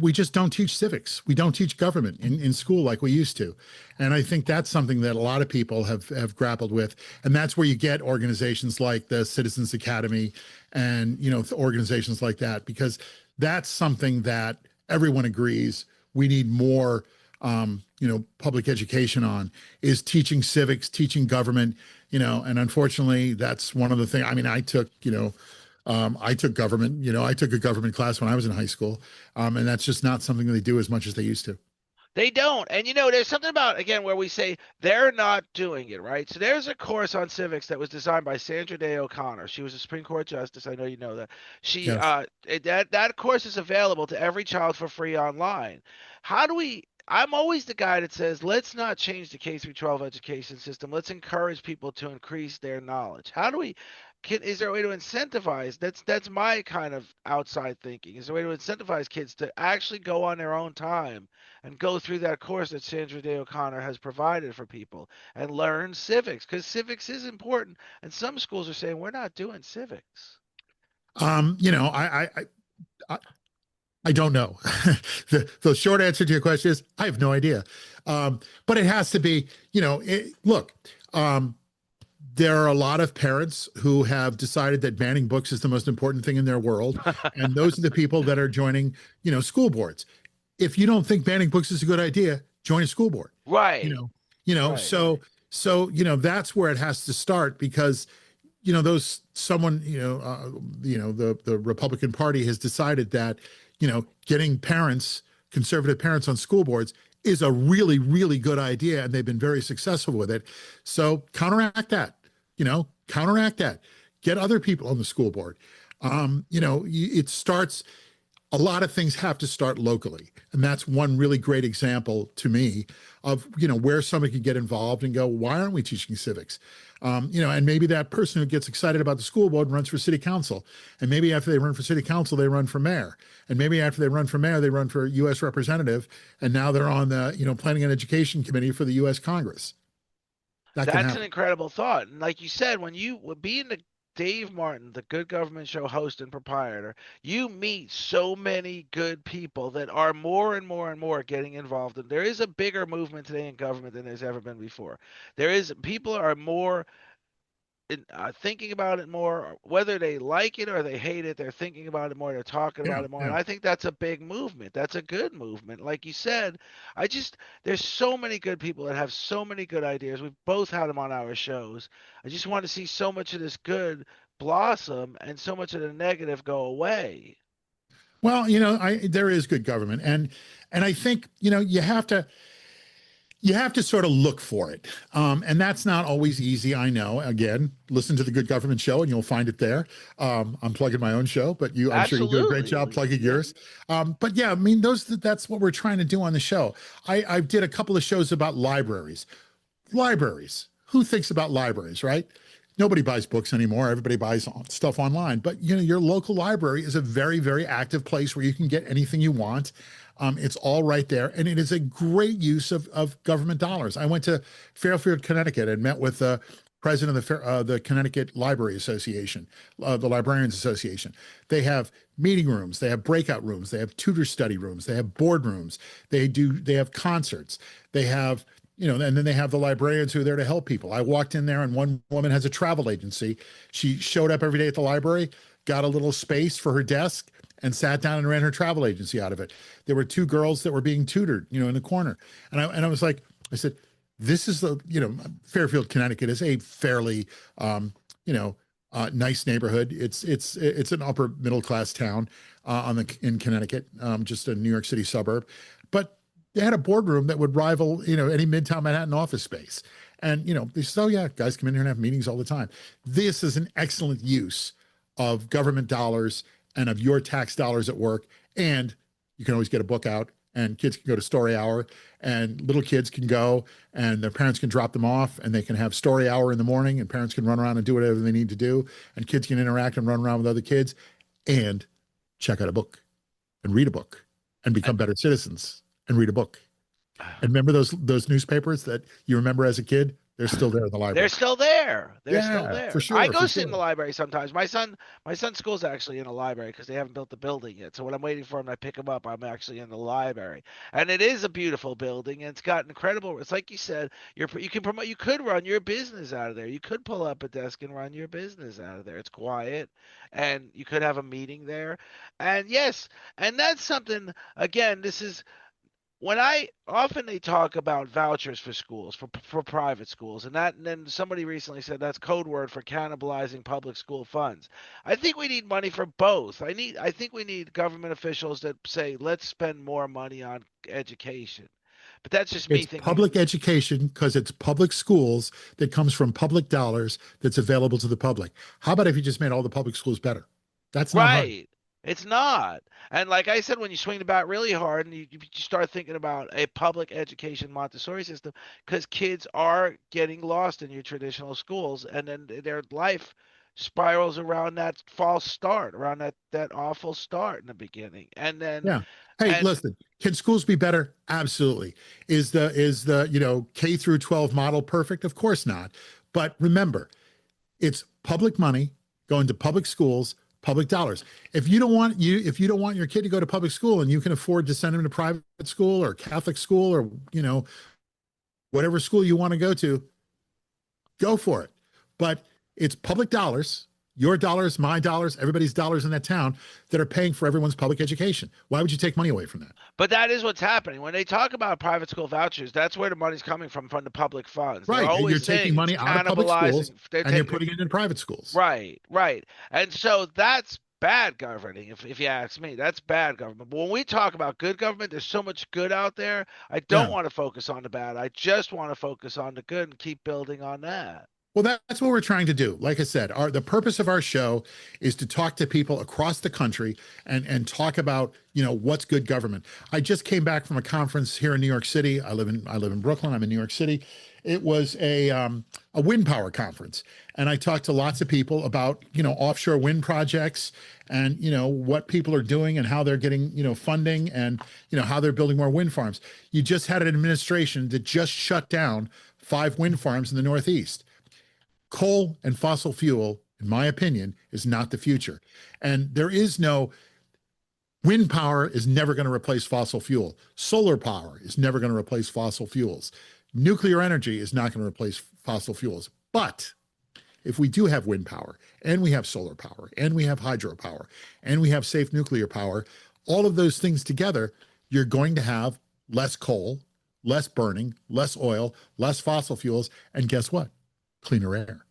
we just don't teach civics. We don't teach government in school like we used to. And I think that's something that a lot of people have grappled with. And that's where you get organizations like the Citizens Academy and organizations like that, because that's something that everyone agrees we need more public education on, is teaching civics, teaching government, and unfortunately that's one of the things. I mean, I took government, I took a government class when I was in high school. And that's just not something they do as much as they used to. They don't. And there's something about, again, where we say they're not doing it, right? So there's a course on civics that was designed by Sandra Day O'Connor. She was a Supreme Court justice. I know you know that. She Yes. that course is available to every child for free online. How do we I'm always the guy that says, let's not change the K through 12 education system. Let's encourage people to increase their knowledge. How do we is there a way to incentivize? That's my kind of outside thinking. Is there a way to incentivize kids to actually go on their own time and go through that course that Sandra Day O'Connor has provided for people and learn civics? Because civics is important, and some schools are saying we're not doing civics. Um, you know, I, I, I, I don't know. The short answer to your question is I have no idea. But it has to be, look, there are a lot of parents who have decided that banning books is the most important thing in their world. And those are the people that are joining, school boards. If you don't think banning books is a good idea, join a school board. You Right, know, you know, right. so that's where it has to start, because those someone the Republican Party has decided that getting parents, conservative parents, on school boards is a really, really good idea, and they've been very successful with it. So counteract that. Counteract that. Get other people on the school board. It starts. A lot of things have to start locally, and that's one really great example to me of where somebody could get involved and go, why aren't we teaching civics? And maybe that person who gets excited about the school board runs for city council, and maybe after they run for city council they run for mayor, and maybe after they run for mayor they run for U.S. representative, and now they're on the planning and education committee for the U.S. Congress. That can That's an happen. incredible thought. And like you said, when being the Dave Martin, the Good Government Show host and proprietor, you meet so many good people that are more and more and more getting involved. And there is a bigger movement today in government than there's ever been before. People are more thinking about it more, whether they like it or they hate it. They're thinking about it more. They're talking Yeah, about it more, and yeah. I think that's a big movement. That's a good movement. Like you said, I just there's so many good people that have so many good ideas. We've both had them on our shows. I just want to see so much of this good blossom and so much of the negative go away. Well, there is good government, and I think you have to. You have to sort of look for it. And that's not always easy, I know. Again, listen to the Good Government Show and you'll find it there. I'm plugging my own show, but I'm sure you do a great Absolutely. job plugging Yeah. yours. But yeah, I mean, that's what we're trying to do on the show. I did a couple of shows about libraries. Libraries. Who thinks about libraries, right? Nobody buys books anymore. Everybody buys stuff online. But your local library is a very, very active place where you can get anything you want. It's all right there, and it is a great use of government dollars. I went to Fairfield, Connecticut, and met with the president of the Connecticut Library Association, the Librarians Association. They have meeting rooms, they have breakout rooms, they have tutor study rooms, they have board rooms, they have concerts, they have and then they have the librarians who are there to help people. I walked in there and one woman has a travel agency. She showed up every day at the library, got a little space for her desk, and sat down and ran her travel agency out of it. There were two girls that were being tutored, in the corner. And I was like, I said, this is Fairfield, Connecticut is a fairly, nice neighborhood. It's an upper middle class town in Connecticut, just a New York City suburb. But they had a boardroom that would rival, any Midtown Manhattan office space. And, they said, oh yeah, guys come in here and have meetings all the time. This is an excellent use of government dollars and of your tax dollars at work. And you can always get a book out and kids can go to story hour and little kids can go and their parents can drop them off and they can have story hour in the morning and parents can run around and do whatever they need to do. And kids can interact and run around with other kids and check out a book and read a book and become better citizens and read a book. And remember those newspapers that you remember as a kid? They're still there in the library. They're still there. They're still Yeah, there. for sure, I go for sit sure. in the library sometimes. My son's school's actually in a library because they haven't built the building yet. So when I'm waiting for him to pick him up, I'm actually in the library, and it is a beautiful building, and it's got incredible. It's like you said, you can promote. You could run your business out of there. You could pull up a desk and run your business out of there. It's quiet, and you could have a meeting there. And yes, and that's something. Again, this is when I often they talk about vouchers for schools for private schools and then somebody recently said that's code word for cannibalizing public school funds. I think we need money for both. I think we need government officials that say let's spend more money on education. But that's just me It's thinking. public education because it's public schools that comes from public dollars that's available to the public. How about if you just made all the public schools better? That's not hard. Right. It's not. And like I said, when you swing the bat really hard and you start thinking about a public education Montessori system, because kids are getting lost in your traditional schools, and then their life spirals around that false start, around that awful start in the beginning. And then, Yeah. Hey, and listen, can schools be better? Absolutely. Is the K through 12 model perfect? Of course not. But remember, it's public money going to public schools, public dollars. If you don't want your kid to go to public school and you can afford to send him to private school or Catholic school or whatever school you want to go for it. But it's public dollars, your dollars, my dollars, everybody's dollars in that town that are paying for everyone's public education. Why would you take money away from that? but that is what's happening when they talk about private school vouchers. That's where the money's coming from the public funds. They're Right. You're always taking saying it's money out of public schools cannibalizing. They're and you're taking putting it in private schools. Right, right. And so that's bad governing, if you ask me. That's bad government. But when we talk about good government, there's so much good out there. I don't Yeah. want to focus on the bad. I just want to focus on the good and keep building on that. Well, that's what we're trying to do. Like I said, the purpose of our show is to talk to people across the country and talk about what's good government. I just came back from a conference here in New York City. I live in Brooklyn. I'm in New York City. It was a wind power conference, and I talked to lots of people about offshore wind projects and what people are doing and how they're getting funding and how they're building more wind farms. You just had an administration that just shut down 5 wind farms in the Northeast. Coal and fossil fuel, in my opinion, is not the future. And there is no wind power is never going to replace fossil fuel. Solar power is never going to replace fossil fuels. Nuclear energy is not going to replace fossil fuels. But if we do have wind power and we have solar power and we have hydropower and we have safe nuclear power, all of those things together, you're going to have less coal, less burning, less oil, less fossil fuels. And guess what? Cleaner air.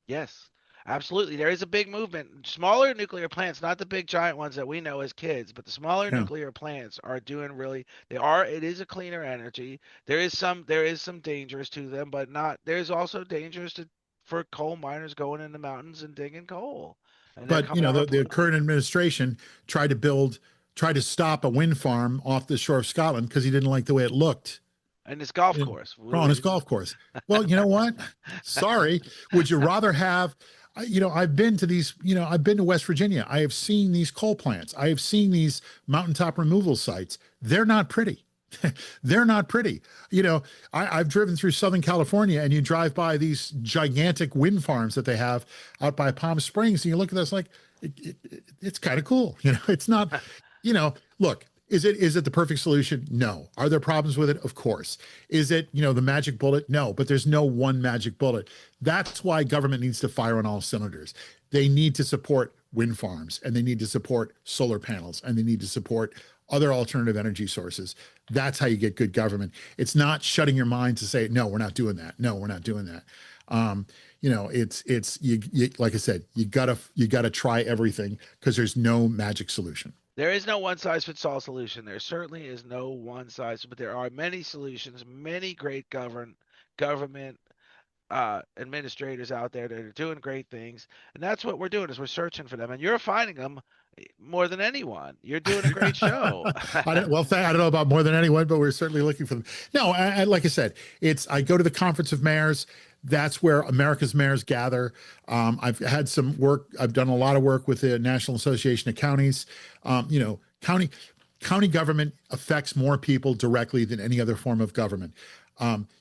Yes. Absolutely. There is a big movement. Smaller nuclear plants, not the big giant ones that we know as kids, but the smaller Yeah. nuclear plants are doing really they are it is a cleaner energy. There is some dangers to them, but not there's also dangers to for coal miners going in the mountains and digging coal and then But coming out with the pollution. current administration tried to stop a wind farm off the shore of Scotland because he didn't like the way it looked And this golf in, course. on his golf course. Well, you know what? Sorry. Would you rather have, I've been to these, I've been to West Virginia. I have seen these coal plants. I have seen these mountaintop removal sites. They're not pretty. They're not pretty. I've driven through Southern California and you drive by these gigantic wind farms that they have out by Palm Springs and you look at this like, it's kind of cool. It's not, look, is it the perfect solution? No. Are there problems with it? Of course. Is it, the magic bullet? No, but there's no one magic bullet. That's why government needs to fire on all cylinders. They need to support wind farms and they need to support solar panels and they need to support other alternative energy sources. That's how you get good government. It's not shutting your mind to say, no, we're not doing that. No, we're not doing that. It's you like I said, you gotta try everything because there's no magic solution. There is no one size fits all solution. There certainly is no one size, but there are many solutions, many great government administrators out there that are doing great things, and that's what we're doing is we're searching for them, and you're finding them more than anyone. You're doing a great show. I don't know about more than anyone, but we're certainly looking for them. No, like I said, I go to the Conference of Mayors. That's where America's mayors gather. I've had some work. I've done a lot of work with the National Association of Counties. County government affects more people directly than any other form of government.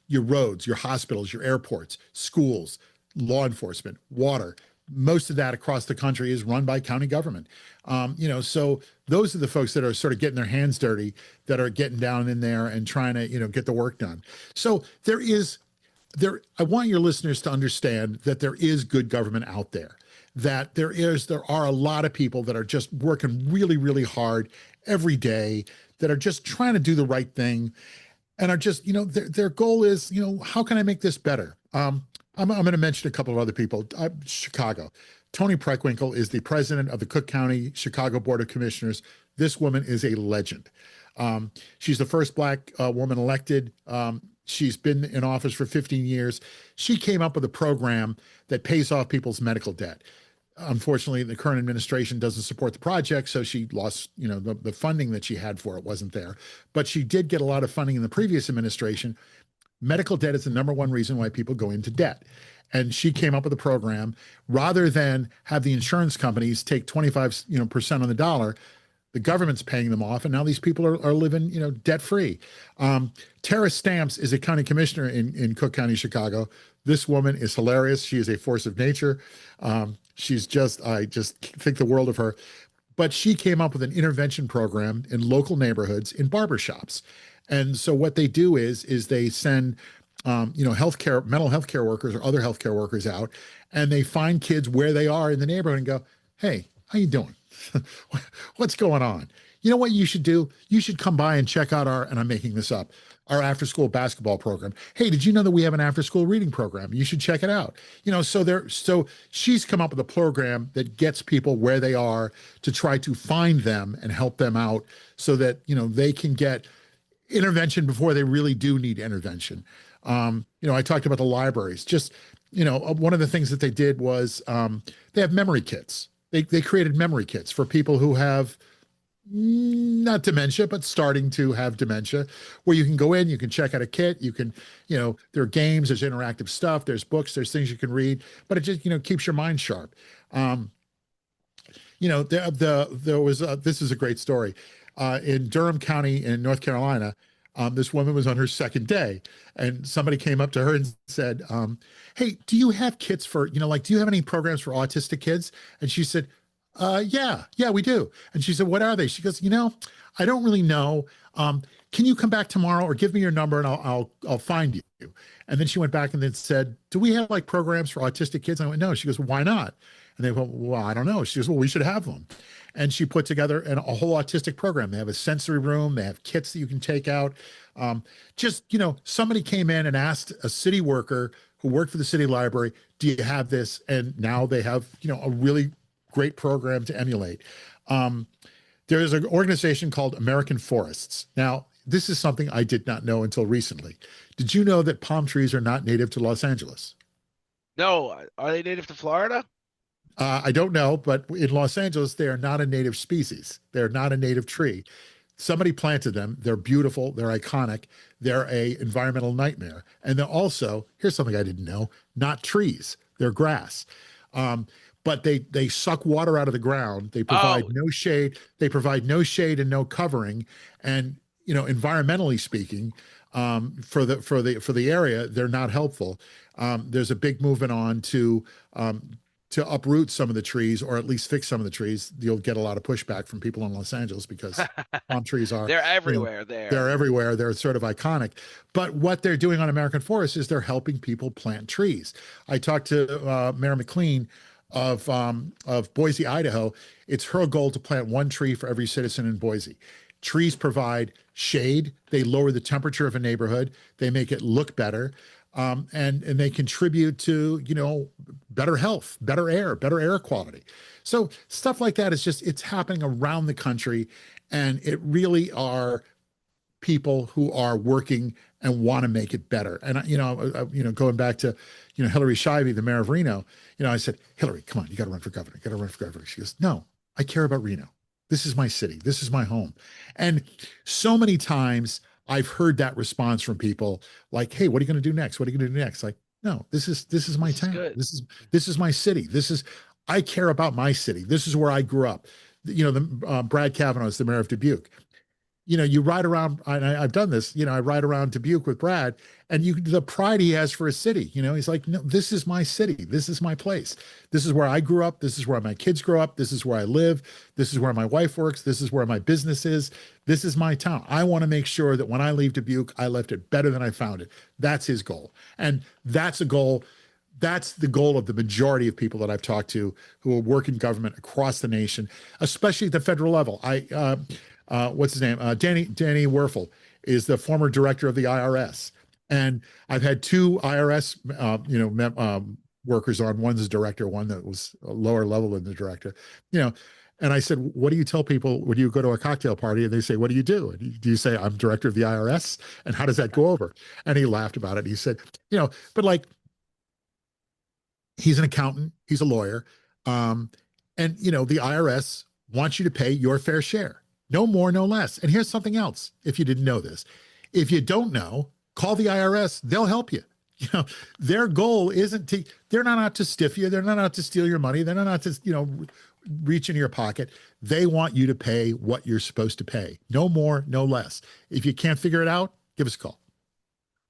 Your roads, your hospitals, your airports, schools, law enforcement, water. Most of that across the country is run by county government. So those are the folks that are sort of getting their hands dirty, that are getting down in there and trying to, get the work done. So I want your listeners to understand that there is good government out there, that there are a lot of people that are just working really, really hard every day, that are just trying to do the right thing and are just, their goal is, how can I make this better? I'm going to mention a couple of other people. Chicago. Toni Preckwinkle is the president of the Cook County Chicago Board of Commissioners. This woman is a legend. She's the first Black woman elected. She's been in office for 15 years. She came up with a program that pays off people's medical debt. Unfortunately, the current administration doesn't support the project, so she lost, the funding that she had for it wasn't there. But she did get a lot of funding in the previous administration. Medical debt is the number one reason why people go into debt. And she came up with a program rather than have the insurance companies take 25% on the dollar. The government's paying them off, and now these people are living, debt free. Tara Stamps is a county commissioner in Cook County, Chicago. This woman is hilarious. She is a force of nature. I just think the world of her. But she came up with an intervention program in local neighborhoods in barbershops. And so what they do is they send, mental health care workers or other healthcare workers out, and they find kids where they are in the neighborhood and go, hey, how you doing? What's going on? You know what you should do? You should come by and check out and I'm making this up, our after-school basketball program. Hey, did you know that we have an after-school reading program? You should check it out. So she's come up with a program that gets people where they are to try to find them and help them out so that, they can get intervention before they really do need intervention. I talked about the libraries. Just, one of the things that they did was they have memory kits. They created memory kits for people who have not dementia, but starting to have dementia, where you can go in, you can check out a kit, you can, there are games, there's interactive stuff, there's books, there's things you can read, but it just, keeps your mind sharp. There was, this is a great story. In Durham County in North Carolina, this woman was on her second day and somebody came up to her and said, hey, do you have kits for, do you have any programs for autistic kids? And she said, yeah, we do. And she said, what are they? She goes, I don't really know. Can you come back tomorrow or give me your number and I'll find you. And then she went back and then said, do we have like programs for autistic kids? And I went, no. She goes, why not? And they go, well, I don't know. She goes, well, we should have them. And she put together a whole autistic program. They have a sensory room. They have kits that you can take out. Um, somebody came in and asked a city worker who worked for the city library, do you have this? And now they have, a really great program to emulate. Um, there is an organization called American Forests. Now, this is something I did not know until recently. Did you know that palm trees are not native to Los Angeles? No, are they native to Florida? I don't know, but in Los Angeles, they are not a native species. They're not a native tree. Somebody planted them. They're beautiful. They're iconic. They're a environmental nightmare. And they're also, here's something I didn't know, not trees. They're grass. But they suck water out of the ground. They provide Oh, no shade. They provide no shade and no covering. And environmentally speaking, for the area, they're not helpful. There's a big movement on to uproot some of the trees or at least fix some of the trees. You'll get a lot of pushback from people in Los Angeles because palm trees are, they're you know, everywhere they're there. everywhere. They're sort of iconic. But what they're doing on American Forest is they're helping people plant trees. I talked to Mayor McLean of Boise, Idaho. It's her goal to plant one tree for every citizen in Boise. Trees provide shade. They lower the temperature of a neighborhood. They make it look better. And they contribute to better health, better air quality. So stuff like that is it's happening around the country, and it really are people who are working and want to make it better. And going back to Hillary Shivey, the mayor of Reno, I said, Hillary, come on, you got to run for governor. You got to run for governor. She goes, no, I care about Reno. This is my city. This is my home. And so many times I've heard that response from people like, hey, what are you going to do next? What are you going to do next? Like, no, this is my This is town. good. This is my city. I care about my city. This is where I grew up. Brad Kavanaugh is the mayor of Dubuque. You ride around, and I've done this, I ride around Dubuque with Brad, and the pride he has for his city. He's like, no, this is my city. This is my place. This is where I grew up. This is where my kids grow up. This is where I live. This is where my wife works. This is where my business is. This is my town. I want to make sure that when I leave Dubuque, I left it better than I found it. That's his goal. And that's a goal. That's the goal of the majority of people that I've talked to who work in government across the nation, especially at the federal level. What's his name? Danny Werfel is the former director of the IRS, and I've had two IRS, workers on. One's a director, one that was a lower level than the director, you know. And I said, what do you tell people when you go to a cocktail party and they say, what do you do? And do you say, I'm director of the IRS? And how does that go over? And he laughed about it. He said, but like, he's an accountant, he's a lawyer. And the IRS wants you to pay your fair share. No more, no less. And here's something else, if you didn't know this. If you don't know, call the IRS. They'll help you. Their goal they're not out to stiff you. They're not out to steal your money. They're not out to, reach into your pocket. They want you to pay what you're supposed to pay. No more, no less. If you can't figure it out, give us a call.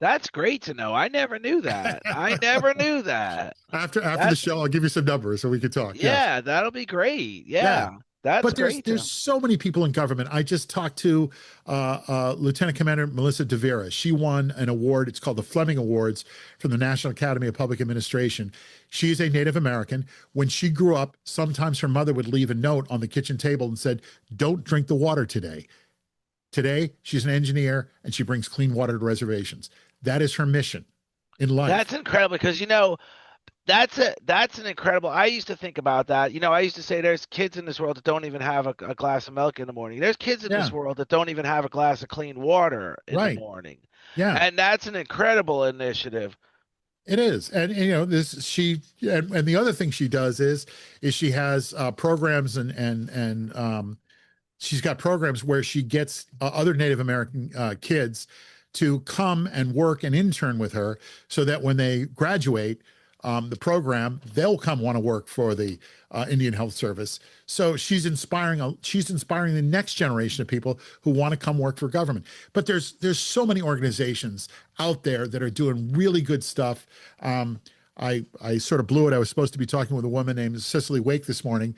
That's great to know. I never knew that. I never knew that. After the That's show, I'll give you some numbers so we can talk. Yes. yeah, that'll be great. Yeah. Yeah, that's But there's great to there's so many people in government. I just talked to Lieutenant Commander Melissa DeVera. She won an award. It's called the Fleming Awards from the National Academy of Public Administration. She's a Native American. When she grew up, sometimes her mother would leave a note on the kitchen table and said, "Don't drink the water today." Today, she's an engineer and she brings clean water to reservations. That is her mission in That's life. incredible because that's an incredible. I used to think about that. I used to say there's kids in this world that don't even have a glass of milk in the morning. There's kids in this Yeah, world that don't even have a glass of clean water in the right. morning. Yeah. And that's an incredible initiative. It is, and this she and the other thing she does is she has programs and she's got programs where she gets other Native American kids to come and work and intern with her, so that when they graduate the program, they'll come want to work for the Indian Health Service. So she's inspiring the next generation of people who want to come work for government. But there's so many organizations out there that are doing really good stuff. I sort of blew it. I was supposed to be talking with a woman named Cicely Wake this morning.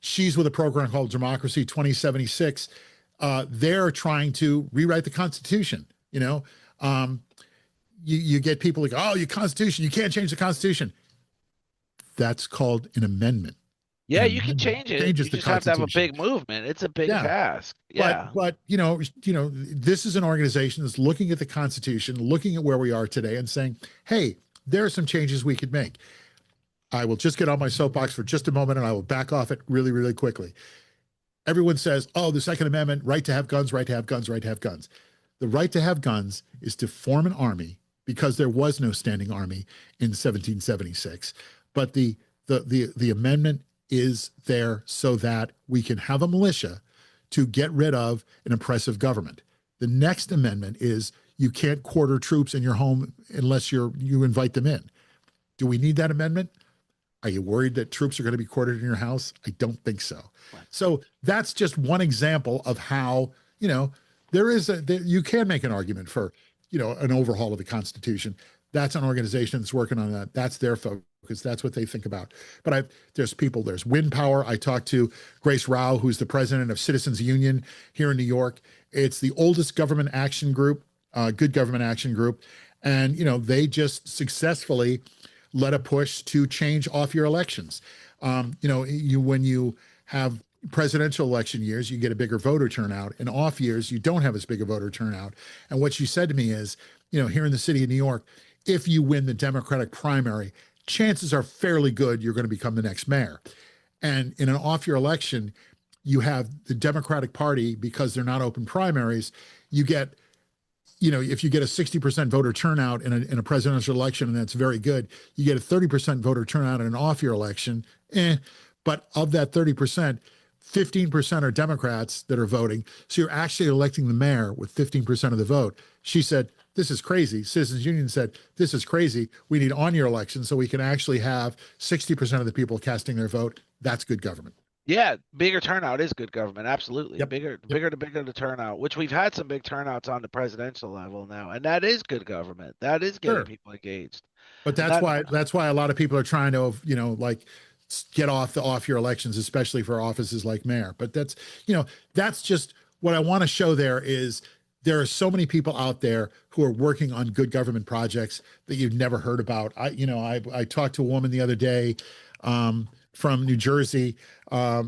She's with a program called Democracy 2076. They're trying to rewrite the Constitution. You get people like, oh, your Constitution, you can't change the Constitution. That's called an amendment. An Yeah, you can amendment change it. changes You the just have to have a Constitution. big movement. It's a big Yeah, task. but Yeah. this is an organization that's looking at the Constitution, looking at where we are today, and saying, "Hey, there are some changes we could make." I will just get on my soapbox for just a moment, and I will back off it really, really quickly. Everyone says, "Oh, the Second Amendment, right to have guns, right to have guns, right to have guns." The right to have guns is to form an army because there was no standing army in 1776. But the amendment is there so that we can have a militia to get rid of an oppressive government. The next amendment is you can't quarter troops in your home unless you invite them in. Do we need that amendment? Are you worried that troops are going to be quartered in your house? I don't think so. So that's just one example of how, you can make an argument for, an overhaul of the Constitution. That's an organization that's working on that. That's their focus. That's what they think about. But there's Wind Power. I talked to Grace Rao, who's the president of Citizens Union here in New York. It's the oldest government action group, good government action group. And, they just successfully led a push to change off year elections. When you have presidential election years, you get a bigger voter turnout. In off years, you don't have as big a voter turnout. And what she said to me is, here in the city of New York, if you win the Democratic primary, chances are fairly good you're going to become the next mayor. And in an off year election, you have the Democratic Party, because they're not open primaries, you get if you get a 60% voter turnout in a presidential election, and that's very good, you get a 30% voter turnout in an off-year election, but of that 30%, 15% are Democrats that are voting. So you're actually electing the mayor with 15% of the vote. She said, this is crazy. Citizens Union said, this is crazy. We need on-year elections so we can actually have 60% of the people casting their vote. That's good government. Yeah, bigger turnout is good government. Absolutely. Yep. Bigger, Yep. bigger the turnout, which we've had some big turnouts on the presidential level now, and that is good government. That is getting Sure. people engaged. But And that's why a lot of people are trying to, get off the off-year elections, especially for offices like mayor. But that's just what I want to show there is there are so many people out there who are working on good government projects that you've never heard about. I talked to a woman the other day from New Jersey, I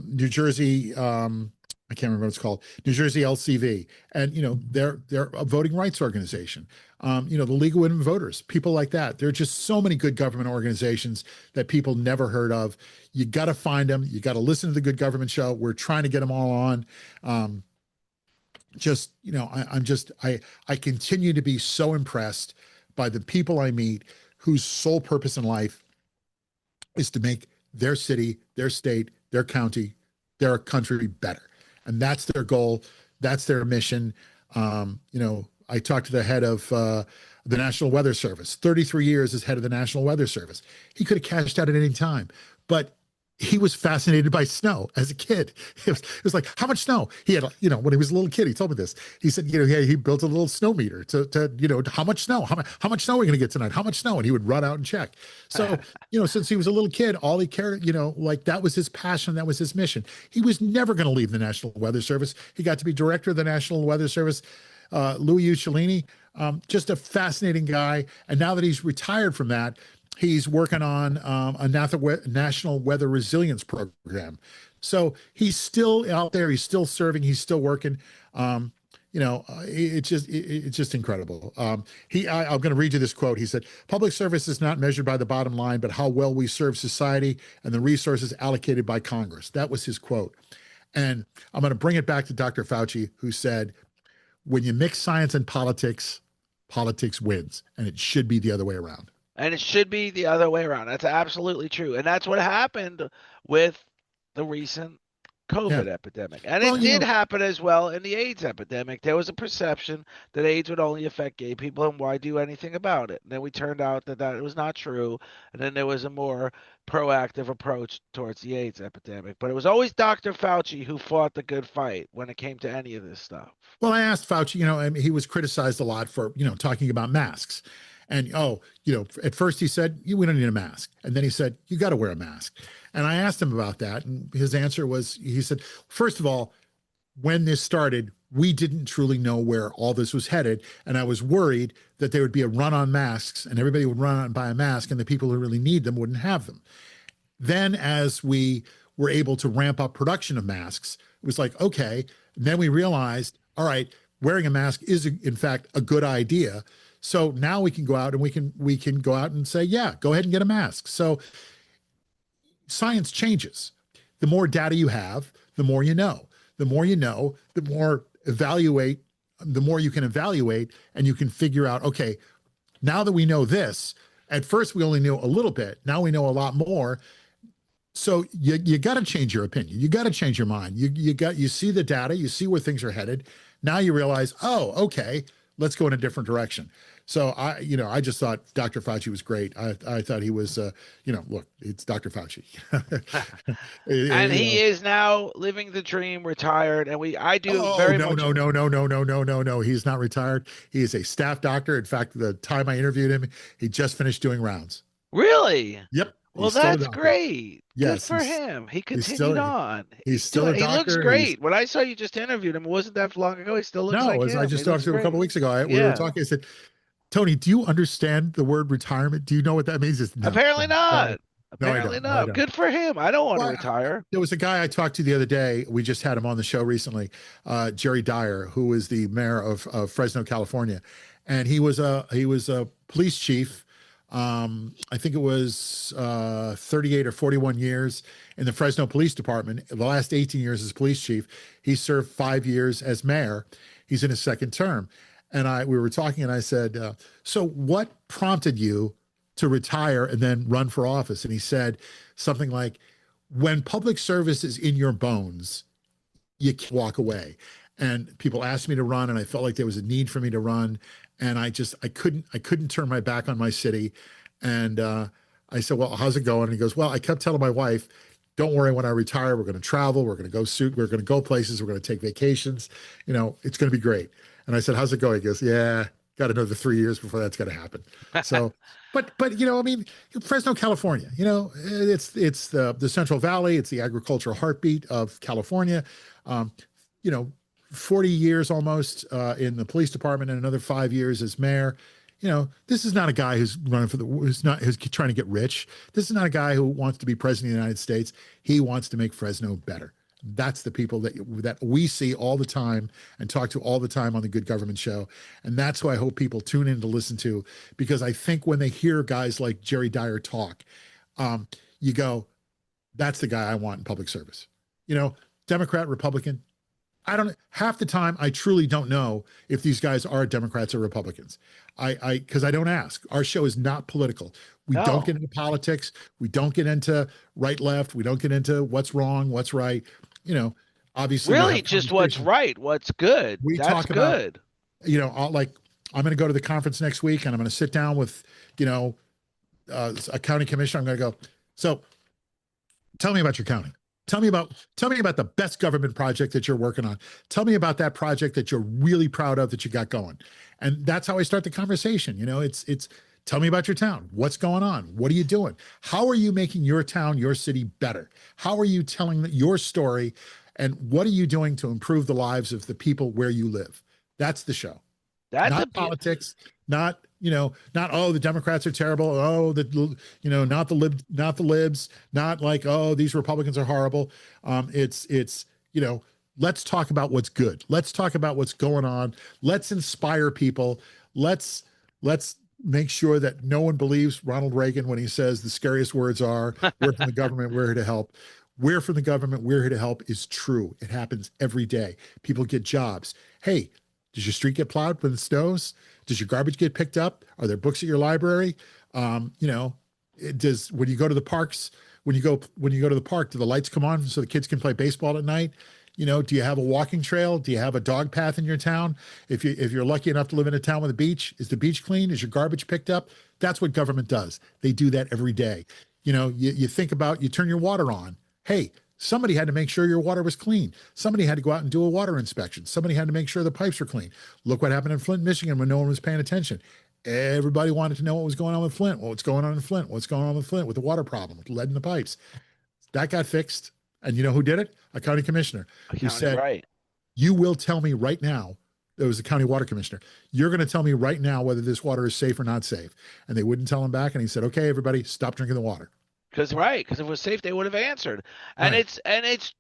can't remember what it's called, New Jersey LCV, and they're a voting rights organization. The League of Women Voters, people like that. There are just so many good government organizations that people never heard of. You got to find them. You got to listen to the Good Government Show. We're trying to get them all on. I continue to be so impressed by the people I meet whose sole purpose in life is to make their city, their state, their county, their country better. And that's their goal. That's their mission. I talked to the head of the National Weather Service, 33 years as head of the National Weather Service. He could have cashed out at any time, but he was fascinated by snow as a kid. It was like, how much snow? He had, when he was a little kid, he told me this. He said, he built a little snow meter to how much snow? How much snow are we going to get tonight? How much snow? And he would run out and check. So, since he was a little kid, all he cared, that was his passion. That was his mission. He was never going to leave the National Weather Service. He got to be director of the National Weather Service. Louis Uccellini, just a fascinating guy. And now that he's retired from that, he's working on a National Weather Resilience Program. So he's still out there. He's still serving. He's still working. It's just incredible. I'm going to read you this quote. He said, "Public service is not measured by the bottom line, but how well we serve society and the resources allocated by Congress." That was his quote. And I'm going to bring it back to Dr. Fauci, who said, when you mix science and politics, politics wins. And it should be the other way around. And it should be the other way around. That's absolutely true. And that's what happened with the recent COVID epidemic. And it did happen as well in the AIDS epidemic. There was a perception that AIDS would only affect gay people, and why do anything about it? And then we turned out that it was not true. And then there was a more proactive approach towards the AIDS epidemic. But it was always Dr. Fauci who fought the good fight when it came to any of this stuff. Well, I asked Fauci, he was criticized a lot for, talking about masks. And, at first he said, we don't need a mask. And then he said, you got to wear a mask. And I asked him about that. And his answer was, he said, first of all, when this started, we didn't truly know where all this was headed. And I was worried that there would be a run on masks and everybody would run out and buy a mask and the people who really need them wouldn't have them. Then, as we were able to ramp up production of masks, it was like, okay. And then we realized, all right, wearing a mask is in fact a good idea. So now we can go out and we can go out and say, yeah, go ahead and get a mask. So science changes. The more data you have, the more you know. The more you know, the more you can evaluate and you can figure out, okay, now that we know this, at first we only knew a little bit. Now we know a lot more. So you got to change your opinion. You got to change your mind. You see the data, you see where things are headed. Now you realize, oh, okay, let's go in a different direction. So I just thought Dr. Fauci was great. I thought he was, look, it's Dr. Fauci. And You he know, is now living the dream, retired. And I do oh, very no, much. no, no, no, no, no, no, no, no. He's not retired. He is a staff doctor. In fact, the time I interviewed him, he just finished doing rounds. Really? Yep, Well, he's still a that's doctor. great. Good Yes, for him. He he's continued still on. he's He's still a doing, he looks doctor. He's great. When I saw you just interviewed him, it wasn't that long ago. He still looks no, like as I him. He just talked looks to him a couple great. weeks ago, we were Yeah. talking. I said, Tony, do you understand the word retirement? Do you know what that means? It's no, Apparently sorry. not. No, I Apparently don't. No, I not. don't. Good for him. I don't want to Well, retire. there was a guy I talked to the other day. We just had him on the show recently, Jerry Dyer, who is the mayor of Fresno, California, and he was a police chief. I think it was 38 or 41 years in the Fresno Police Department. The last 18 years as police chief. He served 5 years as mayor. He's in his second term, and we were talking, and I said, "So what prompted you to retire and then run for office?" And he said something like, when public service is in your bones, you can't walk away. And people asked me to run, and I felt like there was a need for me to run, and I couldn't turn my back on my city. And I said, "Well, how's it going?" And he goes, "Well, I kept telling my wife, don't worry, when I retire, we're going to travel, we're going to go places, we're going to take vacations, it's going to be great." And I said, "How's it going?" He goes, "Yeah, got another 3 years before that's going to happen." So, but I mean, Fresno, California, it's the Central Valley, it's the agricultural heartbeat of California. Um, you know, 40 years almost in the police department and another 5 years as mayor. This is not a guy who's trying to get rich. This is not a guy who wants to be president of the United States. He wants to make Fresno better. That's the people that we see all the time and talk to all the time on the Good Government Show. And that's who I hope people tune in to listen to, because I think when they hear guys like Jerry Dyer talk, you go, that's the guy I want in public service. Democrat, Republican, I don't, half the time I truly don't know if these guys are Democrats or Republicans. Because I don't ask. Our show is not political. We don't No. get into politics. We don't get into right, left. We don't get into what's wrong, what's right. You know, Obviously we'll Really, have just what's conversations. right, what's good. We That's talk about, good. like, I'm going to go to the conference next week and I'm going to sit down with, you know, a county commissioner. I'm going to go, so tell me about your county. Tell me about the best government project that you're working on. Tell me about that project that you're really proud of that you got going. And that's how I start the conversation. It's tell me about your town. What's going on? What are you doing? How are you making your town, your city better? How are you telling your story? And what are you doing to improve the lives of the people where you live? That's the show. That's a Not politics, not oh, the Democrats are terrible, oh, not the libs, not like, oh, these Republicans are horrible. It's let's talk about what's good. Let's talk about what's going on. Let's inspire people. Let's make sure that no one believes Ronald Reagan when he says the scariest words are, we're from the government, we're here to help. We're from the government, we're here to help is true. It happens every day. People get jobs. Hey, does your street get plowed when it snows? Does your garbage get picked up? Are there books at your library? Does when you go to the parks, when you go to the park, do the lights come on so the kids can play baseball at night? Do you have a walking trail? Do you have a dog path in your town? If you're lucky enough to live in a town with a beach, is the beach clean? Is your garbage picked up? That's what government does. They do that every day. You think about, you turn your water on. Hey, somebody had to make sure your water was clean. Somebody had to go out and do a water inspection. Somebody had to make sure the pipes were clean. Look what happened in Flint, Michigan when no one was paying attention. Everybody wanted to know what was going on with Flint. What's going on in Flint? What's going on with Flint with the water problem, with lead in the pipes? That got fixed. And you know who did it? A county commissioner who county said, right. you will tell me right now. It was the county water commissioner. You're going to tell me right now whether this water is safe or not safe. And they wouldn't tell him back. And he said, okay, everybody, stop drinking the water. because if it was safe, they would have answered. And Right.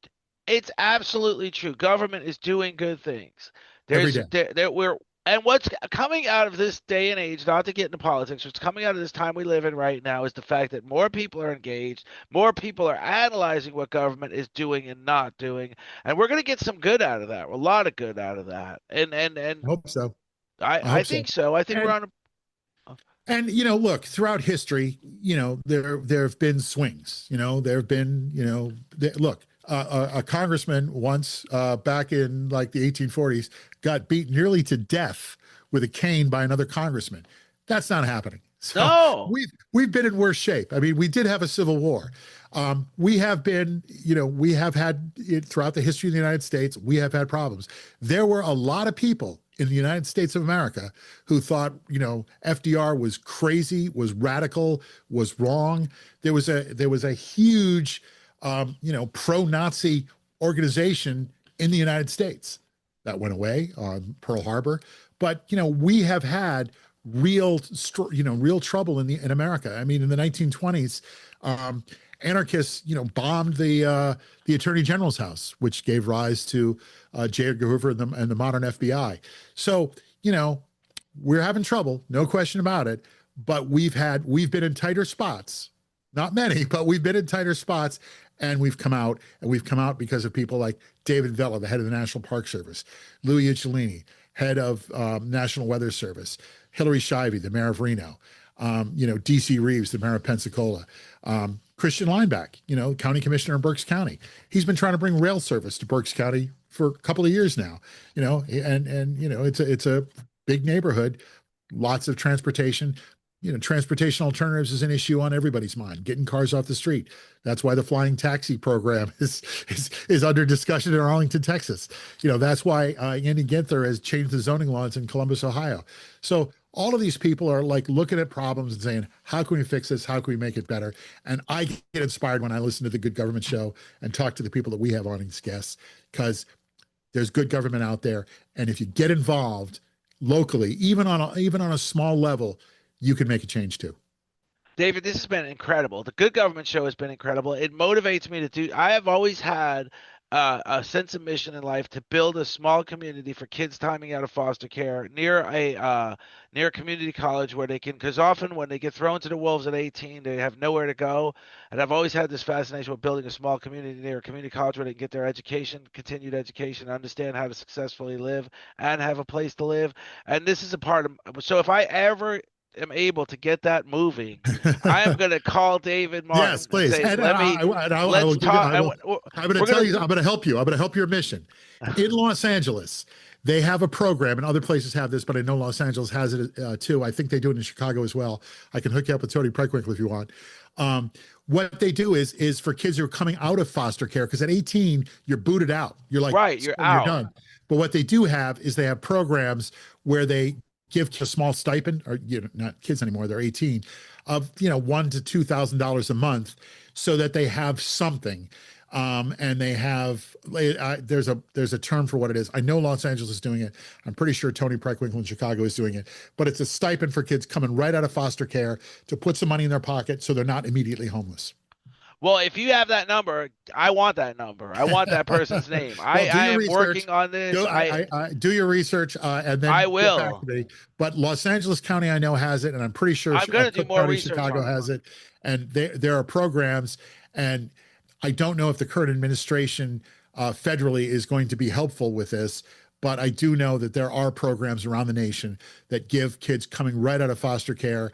it's absolutely true. Government is doing good things. Every There's day. there we're and what's coming out of this day and age, not to get into politics, what's coming out of this time we live in right now is the fact that more people are engaged, more people are analyzing what government is doing and not doing, and we're going to get some good out of that. A lot of good out of that. And I hope so. I I hope so. think so. I think we're And on a And look, throughout history, there have been swings. There have been, look, a congressman once, back in like the 1840s, got beat nearly to death with a cane by another congressman. That's not happening. So no. we've been in worse shape. I mean, we did have a civil war. We have been, we have had throughout the history of the United States, we have had problems. There were a lot of people in the United States of America who thought, FDR was crazy, was radical, was wrong. There was a huge, pro-Nazi organization in the United States that went away on Pearl Harbor. But we have had real trouble in America. I mean, in the 1920s, anarchists, bombed the Attorney General's house, which gave rise to J. Edgar Hoover and the modern FBI. So, we're having trouble, no question about it. But we've been in tighter spots, not many, but we've been in tighter spots, and we've come out, because of people like David Vella, the head of the National Park Service, Louis Icciolini, head of National Weather Service, Hillary Shivey, the mayor of Reno, DC Reeves, the mayor of Pensacola, Christian Lineback, county commissioner in Berks County. He's been trying to bring rail service to Berks County for a couple of years now, and it's a big neighborhood, lots of transportation. Transportation alternatives is an issue on everybody's mind. Getting cars off the street. That's why the flying taxi program is under discussion in Arlington, Texas. That's why Andy Ginther has changed the zoning laws in Columbus, Ohio. So all of these people are like looking at problems and saying, how can we fix this? How can we make it better? And I get inspired when I listen to the Good Government Show and talk to the people that we have on as guests, because there's good government out there. And if you get involved locally, even on a small level, you can make a change too. David, this has been incredible. The Good Government Show has been incredible. It motivates me to do. I have always had a sense of mission in life to build a small community for kids timing out of foster care near a community college where they can. Because often when they get thrown to the wolves at 18, they have nowhere to go. And I've always had this fascination with building a small community near a community college where they can get their education, continued education, understand how to successfully live, and have a place to live. And this is a part of. So if I ever am able to get that moving, I am going to call David Yes, Martin and please. say, And I will let's give you, talk. I'm going to We're tell going you, I'm going to help you. I'm going to help your mission. In Los Angeles, they have a program, and other places have this, but I know Los Angeles has it too. I think they do it in Chicago as well. I can hook you up with Tony Preckwinkle if you want. What they do is for kids who are coming out of foster care, because at 18, you're booted out. You're like, right. You're you're out. done. But what they do have is they have programs where they give a small stipend, or not kids anymore, they're 18, of $1,000 to $2,000 a month, so that they have something. And they have there's a term for what it is. I know Los Angeles is doing it. I'm pretty sure Tony Preckwinkle in Chicago is doing it. But it's a stipend for kids coming right out of foster care to put some money in their pocket so they're not immediately homeless. Well, if you have that number, I want that number. I want that person's name. Well, do I your am research. working on this. Do your research, and I then get back to will. me. But Los Angeles County, I know, has it, and I'm pretty sure I'm going to do Cook more County, research Chicago on it. has it. And there are programs, and I don't know if the current administration federally is going to be helpful with this, but I do know that there are programs around the nation that give kids coming right out of foster care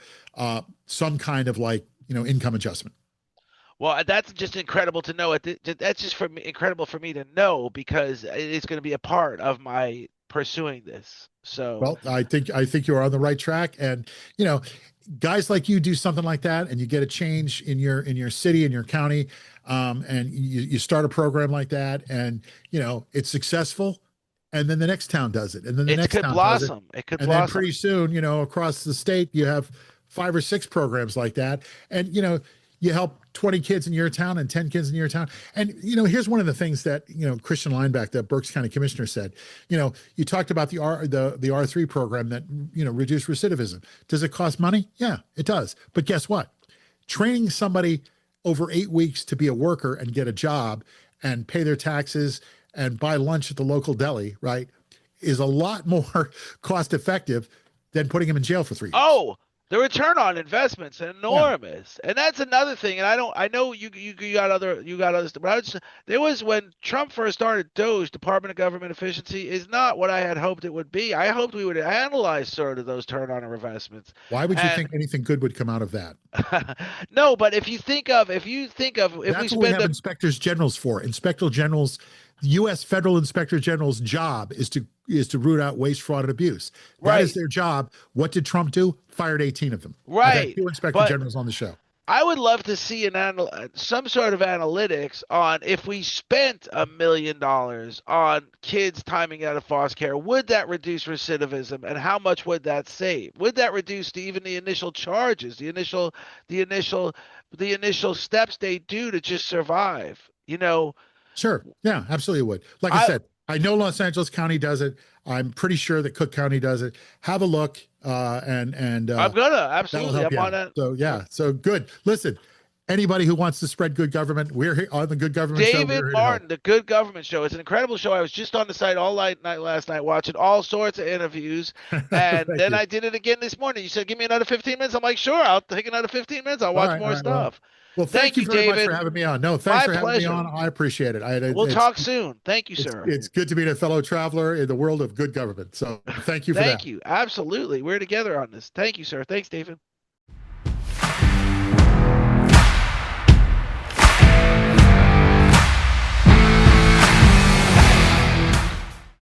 some kind of income adjustment. Well, that's just incredible to know. That's just incredible for me to know, because it's going to be a part of my pursuing this. So, Well, I think you're on the right track, and guys like you do something like that, and you get a change in your city, in your county, and you start a program like that, and it's successful, and then the next town does it, and then the it next could town does it, blossom. It could and then blossom. pretty soon, across the state, you have 5 or 6 programs like that, and you help 20 kids in your town and 10 kids in your town. And here's one of the things that Christian Lineback, the Berks County Commissioner, said. You talked about the R3 program that reduced recidivism. Does it cost money? Yeah, it does. But guess what? Training somebody over 8 weeks to be a worker and get a job and pay their taxes and buy lunch at the local deli, right, is a lot more cost effective than putting them in jail for 3 years. Oh, the return on investment's Yeah. enormous, and that's another thing. And I don't, I know you got others, but there was when Trump first started Doge, Department of Government Efficiency, is not what I had hoped it would be. I hoped we would analyze sort of those turn on investments, Why would you and think anything good would come out of that? no, but if we That's what we spend have a inspectors generals for. Inspector generals, U.S. federal inspector general's job is to root out waste, fraud, and abuse. That is right, their job. What did Trump do? Fired 18 of them. I've had right, two inspector but generals on the show. I would love to see some sort of analytics on if we spent $1 million on kids timing out of foster care, would that reduce recidivism, and how much would that save? Would that reduce even the initial charges, the initial, the initial steps they do to just survive? You know, Sure. Yeah, absolutely would. Like I I said, I know Los Angeles County does it. I'm pretty sure that Cook County does it. Have a look, and I'm gonna that'll absolutely. help I'm you on out. that. So yeah, so good. Listen, anybody who wants to spread good government, we're here on the Good Government Show. David We're here to help. Martin, the Good Government Show. It's an incredible show. I was just on the site all night last night watching all sorts of interviews, and Thank then you. I did it again this morning. You said give me another 15 minutes. I'm like, sure, I'll take another 15 minutes. I'll All watch right, all more right. Well, stuff. thank Thank you you, very much for David. having me on. No, thanks My for having me pleasure. on. I appreciate it. We'll talk soon. Thank you, it's sir. it's good to meet a fellow traveler in the world of good government. So thank you for that. Thank you. Absolutely. We're together on this. Thank you, sir. Thanks, David.